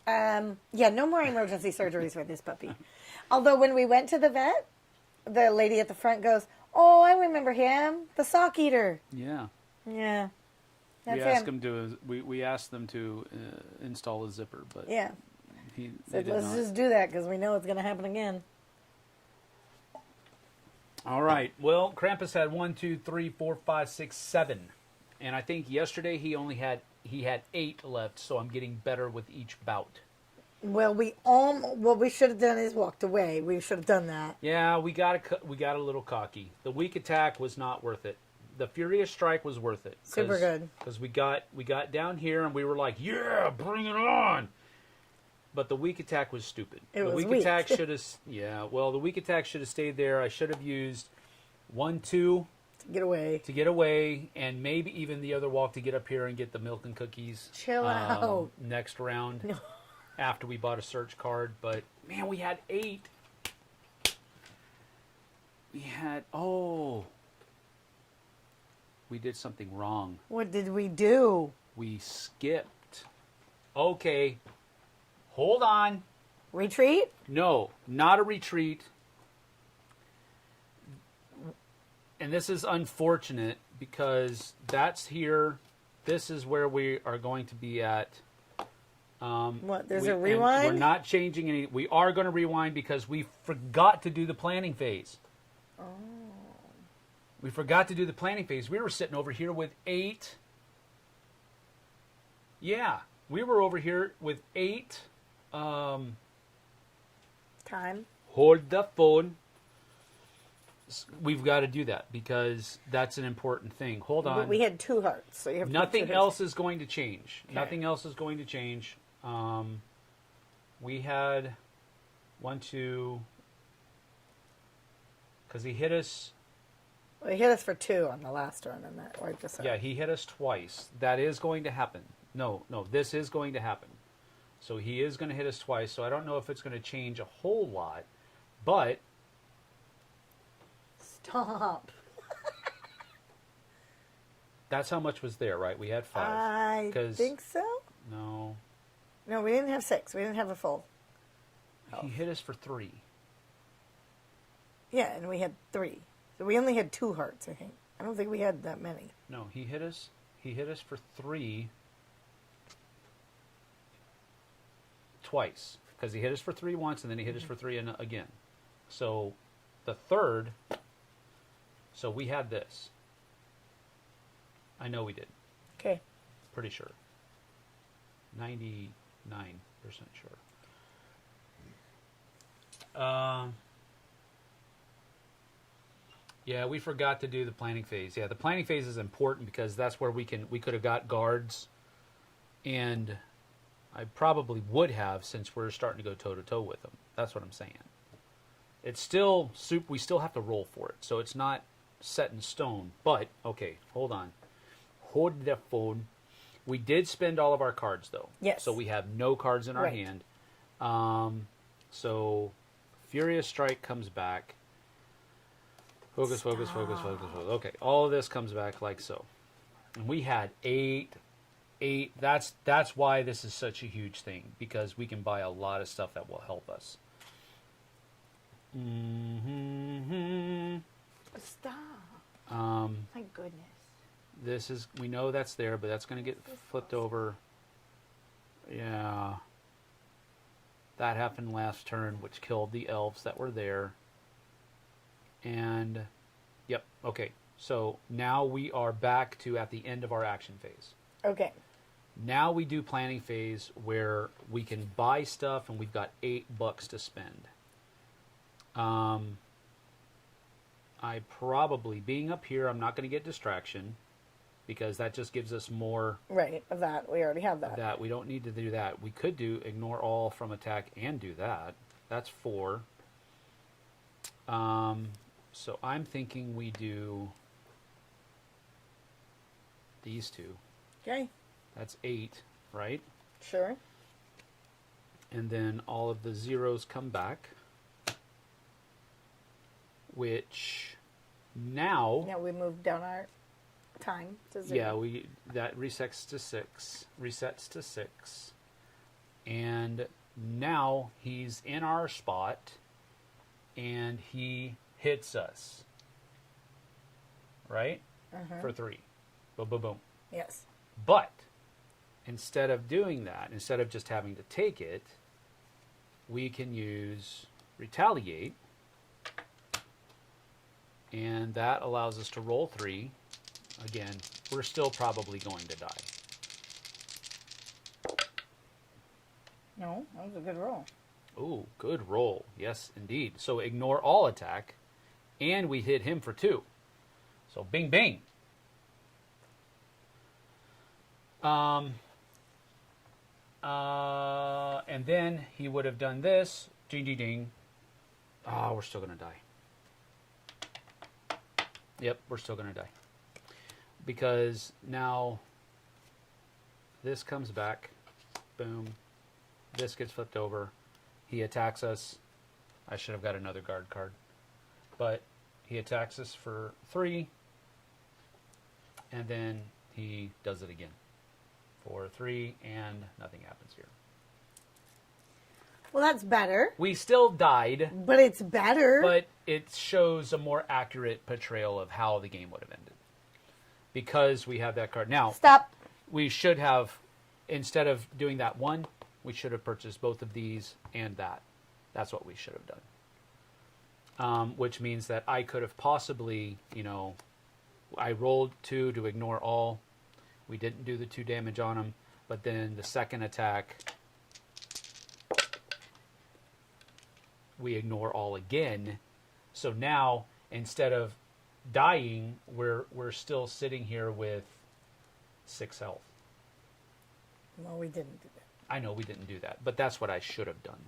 Yeah, no more emergency surgeries for this puppy. Although when we went to the vet, the lady at the front goes, "Oh, I remember him, the sock eater." Yeah. Yeah, that's We asked him. him to. We asked them to install a zipper, but Yeah, Said, let's just do that because we know it's going to happen again. All right. Well, Krampus had 1, 2, 3, 4, 5, 6, 7, and I think yesterday he had 8 left. So I'm getting better with each bout. Well, what we should have done is walked away. We should have done that. Yeah, we got a little cocky. The weak attack was not worth it. The Furious Strike was worth it. Super good. Because we got down here and we were like, yeah, bring it on. But the weak attack was stupid. The weak attack should have, the weak attack should have stayed there. I should have used 1, 2 to get away, and maybe even the other walk to get up here and get the milk and cookies. Chill out. Next round. After we bought a search card, but man, we had 8. We did something wrong. What did we do? We skipped. Okay, hold on. Retreat? No, not a retreat. And this is unfortunate because that's here. This is where we are going to be at. What? There's a rewind? We're not changing any. We are going to rewind because we forgot to do the planning phase. Oh. We forgot to do the planning phase. We were sitting over here with 8. Yeah, we were over here with 8. Time. Hold the phone. We've got to do that because that's an important thing. Hold on. But we had 2 hearts, so you have Nothing else is going to change. Okay. Nothing else is going to change. We had 1, 2, because he hit us. Well, he hit us for 2 on the last one, and that wiped us out. Yeah, he hit us twice. That is going to happen. No, this is going to happen. So he is going to hit us twice. So I don't know if it's going to change a whole lot, but stop. That's how much was there, right? We had 5. I think so. No, we didn't have 6. We didn't have a full. he hit us for 3. Yeah, and we had 3. So we only had 2 hearts, I think. I don't think we had that many. No, he hit us for 3 twice. Because he hit us for 3 once, and then he hit us for 3 again. So the third, so we had this. I know we did. Okay. Pretty sure. 99% sure. Yeah, we forgot to do the planning phase. Yeah, the planning phase is important because that's where we could have got guards, and I probably would have since we're starting to go toe to toe with them. That's what I'm saying. It's still we still have to roll for it, so it's not set in stone. But okay, hold on. Hold the phone. We did spend all of our cards though. Yes. So we have no cards in our hand. So Furious Strike comes back. Focus. Okay, all of this comes back like so. And we had 8. That's why this is such a huge thing, because we can buy a lot of stuff that will help us. Stop. My goodness. This is, we know that's there, but that's going to get flipped over. Yeah. That happened last turn, which killed the elves that were there. And, yep, okay. So now we are back to at the end of our action phase. Okay. Now we do planning phase where we can buy stuff and we've got $8 to spend. I probably, being up here, I'm not going to get distraction because that just gives us more. Right, of that. We already have that. That. We don't need to do that. We could do ignore all from attack and do that. That's 4. So I'm thinking we do these 2. Okay. That's 8, right? Sure. And then all of the zeros come back, which now. Now we move down our time to 0. Yeah, that resets to 6. And now he's in our spot, and he hits us. Right? For 3. Boom, boom, boom. Yes. But instead of doing that, instead of just having to take it, we can use retaliate, and that allows us to roll 3. Again, we're still probably going to die. No, that was a good roll. Ooh, good roll. Yes, indeed. So ignore all attack, and we hit him for 2. So bing, bing. And then he would have done this. Ding, ding, ding. Oh, we're still going to die. Yep, we're still going to die. Because now this comes back. Boom. This gets flipped over. He attacks us. I should have got another guard card. But he attacks us for 3. And then he does it again. For 3, and nothing happens here. Well, that's better. We still died. But it's better. But it shows a more accurate portrayal of how the game would have ended. Because we have that card. Now, Stop. we should have, instead of doing that one, we should have purchased both of these and that. That's what we should have done. Which means that I could have possibly, I rolled 2 to ignore all. We didn't do the 2 damage on him. But then the second attack, we ignore all again. So now, instead of dying, we're still sitting here with 6 health. Well, we didn't do that. I know we didn't do that, but that's what I should have done.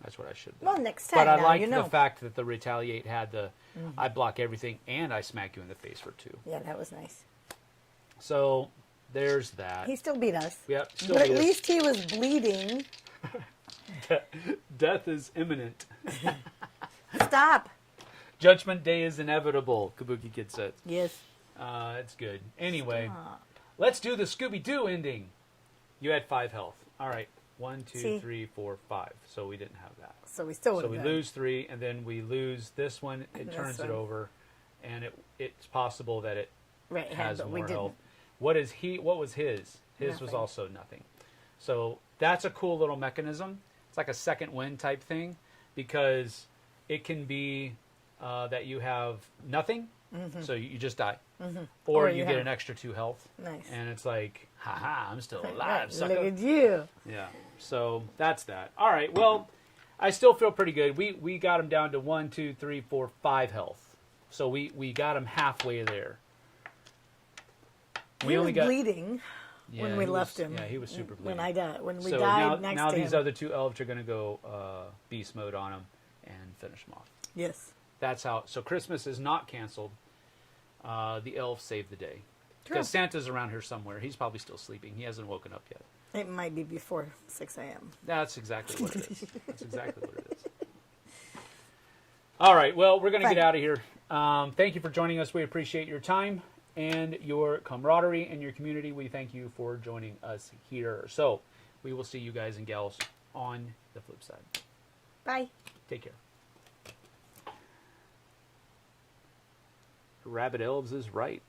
That's what I should have done. Well, next time. But I now, like the fact that the retaliate had the I block everything and I smack you in the face for 2. Yeah, that was nice. So there's that. He still beat us. Yep, still But beat at us. least he was bleeding. Death is imminent. Stop. Judgment Day is inevitable, Kabuki Kid says. Yes. It's good. Anyway, Stop. let's do the Scooby-Doo ending. You had 5 health. All right. 1, 2, See? 3, 4, 5. So we didn't have that. So we still would So have we been. lose 3, and then we lose this one. It This turns it one. over, and it's possible that it Right, has but we more didn't. health. What was his? His was Nothing. also nothing. So that's a cool little mechanism. It's like a second win type thing, because it can be that you have nothing, so you just die, or you get have- an extra 2 health. Nice. And it's like, haha, I'm still alive, Right, sucker. look at you. Yeah. So that's that. All right. Well, I still feel pretty good. We got him down to 1, 2, 3, 4, 5 health. So we got him halfway there. He was bleeding Yeah, when we he left was- him. Yeah, he was super bleeding. When I died, when we So died next now to these him. other 2 elves are going to go beast mode on him and finish him off. Yes. That's how. So Christmas is not canceled. The elves saved the day. True. Because Santa's around here somewhere. He's probably still sleeping. He hasn't woken up yet. It might be before 6 a.m. That's exactly what it is. That's exactly what it is. All right. Well, we're going to get Fine. out of here. Thank you for joining us. We appreciate your time and your camaraderie and your community. We thank you for joining us here. So we will see you guys and gals on the flip side. Bye. Take care. Rabbit Elves is right.